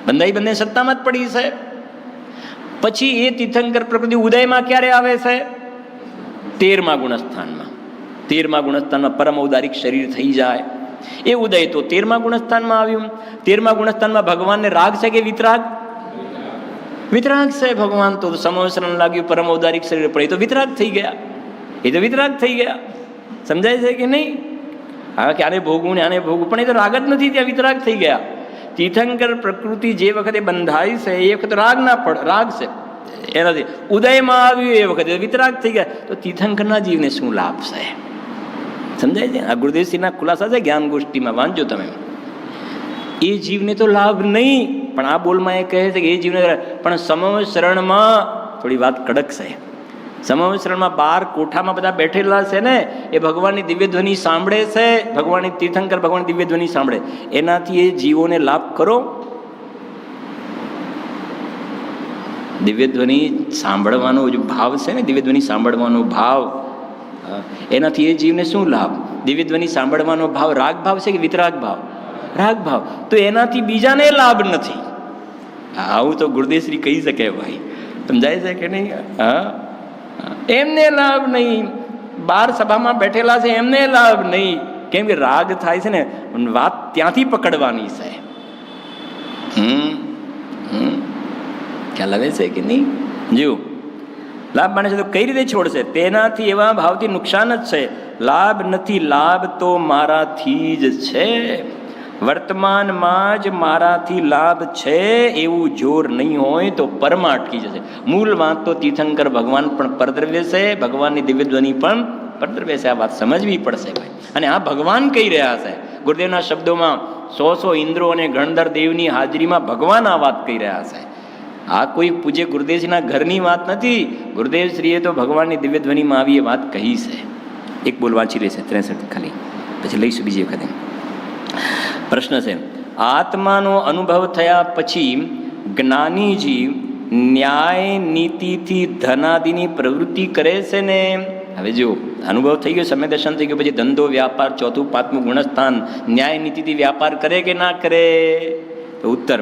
[SPEAKER 1] બંધાઈ સત્તામાં જ પડી છે. પછી એ તીર્થંકર પ્રકૃતિ ઉદયમાં ક્યારે આવે છે? 13મા ગુણસ્થાનમાં. 13મા ગુણસ્થાનમાં પરમ ઔદારિક શરીર થઈ જાય. એ ઉદય તો 13મા ગુણસ્થાનમાં આવ્યું. 13મા ગુણસ્થાનમાં ભગવાનને રાગ છે કે વિતરાગ? વિતરાગ છે. ભગવાન તો સમવસરણ લાગ્યું, પરમ ઔદારિક શરીર પડે તો વિતરાગ થઈ ગયા. એ તો વિતરાગ થઈ ગયા. સમજાય છે કે નહીં? હા, કે આને ભોગવું ને આને ભોગવું, પણ એ તો રાગ જ નથી, ત્યાં વિતરાગ થઈ ગયા. તીર્થંકર પ્રકૃતિ જે વખતે બંધાય છે એ વખતે રાગ ના પડ, રાગ છે એનાથી. ઉદયમાં આવ્યું એ વખતે વિતરાગ થઈ ગયા. તો તીર્થંકરના જીવને શું લાભ છે? સમજાય છે? આ ગુરુદેવસિંહના ખુલાસા છે જ્ઞાન ગોષ્ઠીમાં, વાંચજો તમે. એ જીવને તો લાભ નહીં, પણ આ બોલમાં એ કહે છે કે એ જીવને પણ સમવસરણમાં થોડી વાત કડક છે. સમવસરણમાં 12 કોઠામાં બધા બેઠેલા છે ને, એ ભગવાનની દિવ્ય ધ્વનિ સાંભળે છે, ભગવાનની તીર્થંકર ભગવાનની દિવ્ય ધ્વનિ સાંભળે, એનાથી એ જીવોને લાભ કરો. દિવ્ય ધ્વનિ સાંભળવાનો જે ભાવ છે ને, દિવ્ય ધ્વનિ સાંભળવાનો ભાવ, એનાથી એ જીવને શું લાભ? દિવ્ય ધ્વનિ સાંભળવાનો ભાવ રાગ ભાવ છે કે વિતરાગ ભાવ? રાગ ભાવ. તો એનાથી બીજાને લાભ નથી. આવું તો ગુરુદેવશ્રી કહી શકે ભાઈ. સમજાય છે કે નહીં? હા, એમને લાભ નહીં. 12 સભામાં બેઠેલા છે એમને લાભ નહીં. કેમ કે રાગ થાય છે ને, વાત ત્યાંથી પકડવાની છે. ખ્યાલ આવે છે કે નહીં? જો લાભ માને છે તો કઈ રીતે છોડશે? તેનાથી એવા ભાવથી નુકસાન જ છે. લાભ નથી, લાભ તો મારાથી જ છે. વર્તમાનમાં જ મારાથી લાભ છે એવું જોર નહીં હોય તો પરમાં અટકી જશે. મૂળ વાત તો તીર્થંકર ભગવાન પણ પરદ્રવ્ય છે, ભગવાનની દિવ્ય ધ્વનિ પણ પરદ્રવ્ય છે. આ વાત સમજવી પડશે ભાઈ. અને આ ભગવાન કહી રહ્યા છે. ગુરુદેવના શબ્દોમાં 100 ઇન્દ્રો અને ગણધર દેવની હાજરીમાં ભગવાન આ વાત કહી રહ્યા છે. આ કોઈ પૂજ્ય ગુરુદેવશ્રીના ઘરની વાત નથી. ગુરુદેવશ્રીએ તો ભગવાનની દિવ્ય ધ્વનિમાં આવી એ વાત કહી છે. એક બોલ વાંચી લેશે 63 ખાલી, પછી લઈશું બીજી વખતે. પ્રશ્ન છે, આત્માનો અનુભવ થયા પછી જ્ઞાની જીવ ન્યાય નીતિથી ધનાદિની પ્રવૃત્તિ કરે છે ને? હવે જો અનુભવ થઈ ગયો, સમય દર્શન થઈ ગયું, પછી ધંધો વ્યાપાર, 4, 5મું ગુણસ્થાન, ન્યાય નીતિથી વ્યાપાર કરે કે ના કરે? તો ઉત્તર,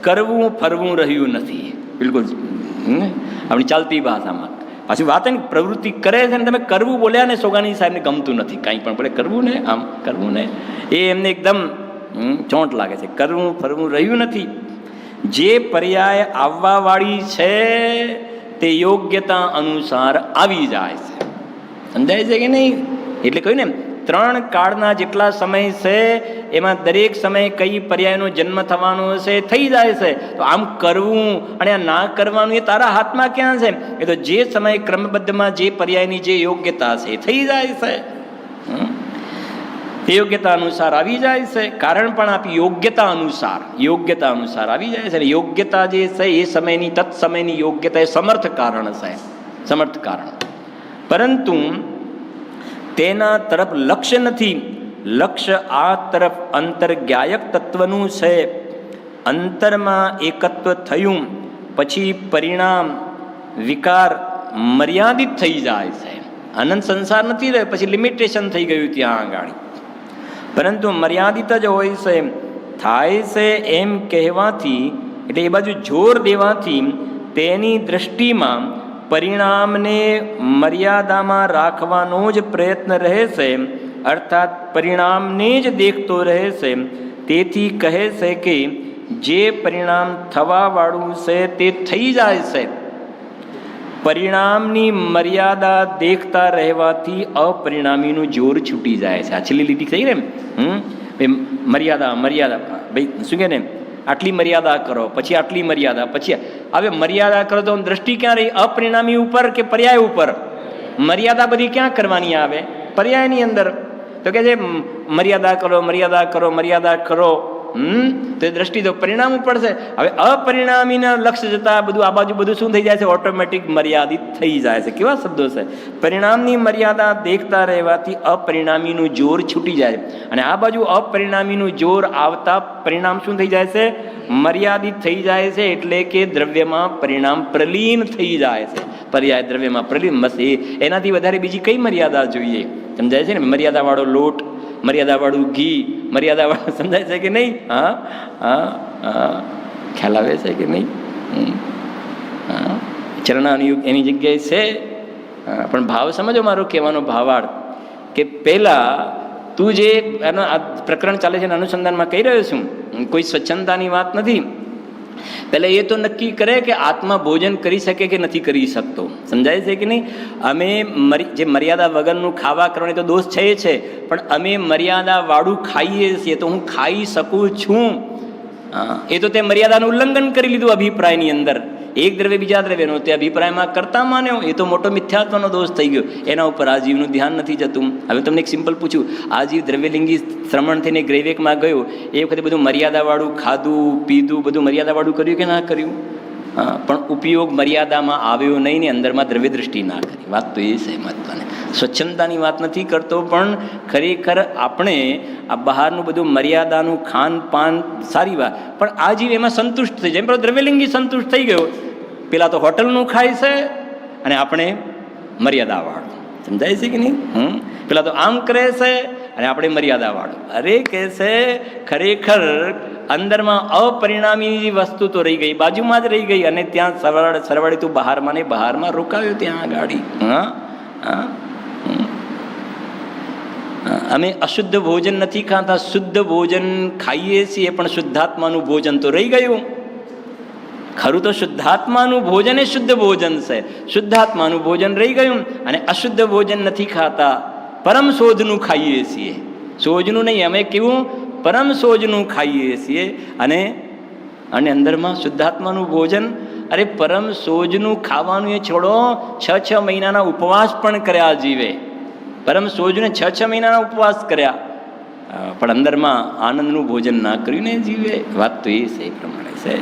[SPEAKER 1] કરવું ફરવું રહ્યું નથી. બિલકુલ આપણી ચાલતી ભાષામાં પાછું વાત ને, પ્રવૃત્તિ કરે છે ને, તમે કરવું બોલ્યા ને, સોગાની સાહેબને ગમતું નથી. કાંઈ પણ બોલે કરવું ને, આમ કરવું ને, એ એમને એકદમ ચોંટ લાગે છે. કરવું ફરવું રહ્યું નથી. જે પર્યાય આવવા વાળી છે તે યોગ્યતા અનુસાર આવી જાય છે. સમજાય છે કે નહીં? એટલે કહ્યું ને, 3 કાળના જેટલા સમય છે એમાં દરેક સમયે કઈ પર્યાયનો જન્મ થવાનો છે, થઈ જાય છે. તો આમ કરવું અને આ ના કરવાનું એ તારા હાથમાં ક્યાં છે? એ તો જે સમય ક્રમબદ્ધમાં જે પર્યાયની જે યોગ્યતા છે એ થઈ જાય છે. એ યોગ્યતા અનુસાર આવી જાય છે. કારણ પણ આપી યોગ્યતા અનુસાર આવી જાય છે. યોગ્યતા જે છે એ સમયની તત્સમયની યોગ્યતા એ સમર્થ કારણ છે, સમર્થ કારણ. પરંતુ તેના તરફ લક્ષ્ય નથી. લક્ષ્ય આ તરફ અંતર્જ્ઞાયક તત્વનું છે. અંતરમાં એકત્વ થયું પછી પરિણામ વિકાર મર્યાદિત થઈ જાય છે. અનંત સંસાર નથી રહ્યો, પછી લિમિટેશન થઈ ગયું ત્યાં આગળ, પરંતુ મર્યાદિત જ હોય છે. થાય છે એમ કહેવાથી, એટલે એ બાજુ જોર દેવાથી તેની દૃષ્ટિમાં પરિણામને મર્યાદામાં રાખવાનો જ પ્રયત્ન રહે છે, અર્થાત પરિણામને જ દેખતો રહે છે. તેથી કહે છે કે જે પરિણામ થવાવાળું છે તે થઈ જાય છે. પરિણામની મર્યાદા દેખતા રહેવાથી અપરિણામીનું જોર છૂટી જાય છે. આ છેલ્લી લીટી થઈ ને, મર્યાદા ભાઈ શું કે ને, આટલી મર્યાદા કરો, પછી આટલી મર્યાદા, પછી હવે મર્યાદા કરો તો દ્રષ્ટિ ક્યાં રહી? અપરિણામી ઉપર કે પર્યાય ઉપર? મર્યાદા બધી ક્યાં કરવાની આવે? પર્યાયની અંદર. તો કે જે મર્યાદા કરો તો એ દ્રષ્ટિ તો પરિણામ ઉપર છે. હવે અપરિણામીના લક્ષ્ય જતા બધું આ બાજુ બધું શું થઈ જાય છે? ઓટોમેટિક મર્યાદિત થઈ જાય છે. કેવા શબ્દો છે! પરિણામની મર્યાદા દેખતા રહેવાથી અપરિણામીનું જોર છૂટી જાય, અને આ બાજુ અપરિણામીનું જોર આવતા પરિણામ શું થઈ જાય છે? મર્યાદિત થઈ જાય છે. એટલે કે દ્રવ્યમાં પરિણામ પ્રલીન થઈ જાય છે. પર્યાય દ્રવ્યમાં પ્રતિબિંબ, બસ એનાથી વધારે બીજી કઈ મર્યાદા જોઈએ? સમજાય છે ને? મર્યાદાવાળો લોટ, મર્યાદાવાળું ઘી, મર્યાદાવાળું, સમજાય છે કે નહીં? હા હા હા, ખ્યાલ આવે છે કે નહીં? હા, ચરણાનુયુગ એની જગ્યાએ છે. પણ ભાવ સમજો, મારો કહેવાનો ભાવાર્થ કે પહેલા તું જે એનો આ પ્રકરણ ચાલે છે એના અનુસંધાનમાં કહી રહ્યો છું, કોઈ સ્વચ્છંદાની વાત નથી. પહેલા એ તો નક્કી કરે કે આત્મા ભોજન કરી શકે કે નથી કરી શકતો. સમજાય છે કે નહીં? અમે જે મર્યાદા વગરનું ખાવા કરવાની તો દોષ છે છે, પણ અમે મર્યાદાવાળું ખાઈએ છીએ તો હું ખાઈ શકું છું. એ તો તે મર્યાદાનું ઉલ્લંઘન કરી લીધું અભિપ્રાયની અંદર. એક દ્રવ્ય બીજા દ્રવ્યનો તે અભિપ્રાયમાં કરતા માન્યો, એ તો મોટો મિથ્યાત્વનો દોષ થઈ ગયો. એના ઉપર આ જીવનું ધ્યાન નથી જતું. હવે તમને એક સિમ્પલ પૂછું, આ જીવ દ્રવ્યલિંગી શ્રમણ થઈને ગ્રૈવેકમાં ગયો, એ વખતે બધું મર્યાદાવાળું ખાધું પીધું, બધું મર્યાદાવાળું કર્યું કે ના કર્યું? પણ ઉપયોગ મર્યાદામાં આવ્યો નહીં ને અંદરમાં દ્રવ્ય દૃષ્ટિ ના કરી. વાત તો એ છે મહત્વની. સ્વચ્છંદાની વાત નથી કરતો, પણ ખરેખર આપણે આ બહારનું બધું મર્યાદાનું ખાન પાન સારી વાત, પણ આ જીવ એમાં સંતુષ્ટ થઈ જાય. દ્રવ્યલિંગી સંતુષ્ટ થઈ ગયો, પેલા તો હોટલનું ખાય છે અને આપણે મર્યાદાવાળું. સમજાય છે કે નહીં? પેલા તો આમ કરે છે અને આપણે મર્યાદાવાળું. અરે કે છે ખરેખર અંદરમાં અપરિણામી વસ્તુ તો રહી ગઈ, બાજુમાં જ રહી ગઈ, અને ત્યાં સરવાળે તું બહારમાં ને બહારમાં રોકાયો ત્યાં ગાડી. અમે અશુદ્ધ ભોજન નથી ખાતા, શુદ્ધ ભોજન ખાઈએ છીએ, પણ શુદ્ધાત્માનું ભોજન તો રહી ગયું. ખરું તો શુદ્ધાત્માનું ભોજન એ શુદ્ધ ભોજન છે, શુદ્ધાત્માનું ભોજન રહી ગયું, અને અશુદ્ધ ભોજન નથી ખાતા, પરમ શોધનું ખાઈએ છીએ. સોજનું નહીં, અમે કેવું પરમ સોજનું ખાઈએ છીએ, અને અંદરમાં શુદ્ધાત્માનું ભોજન. અરે પરમ સોજનું ખાવાનું એ છોડો, 6 મહિનાના ઉપવાસ પણ કર્યા જીવે. પરમ સોજને 6 મહિનાના ઉપવાસ કર્યા, પણ અંદરમાં આનંદનું ભોજન ના કર્યું ને જીવે. વાત તો એ છે, એ પ્રમાણે છે.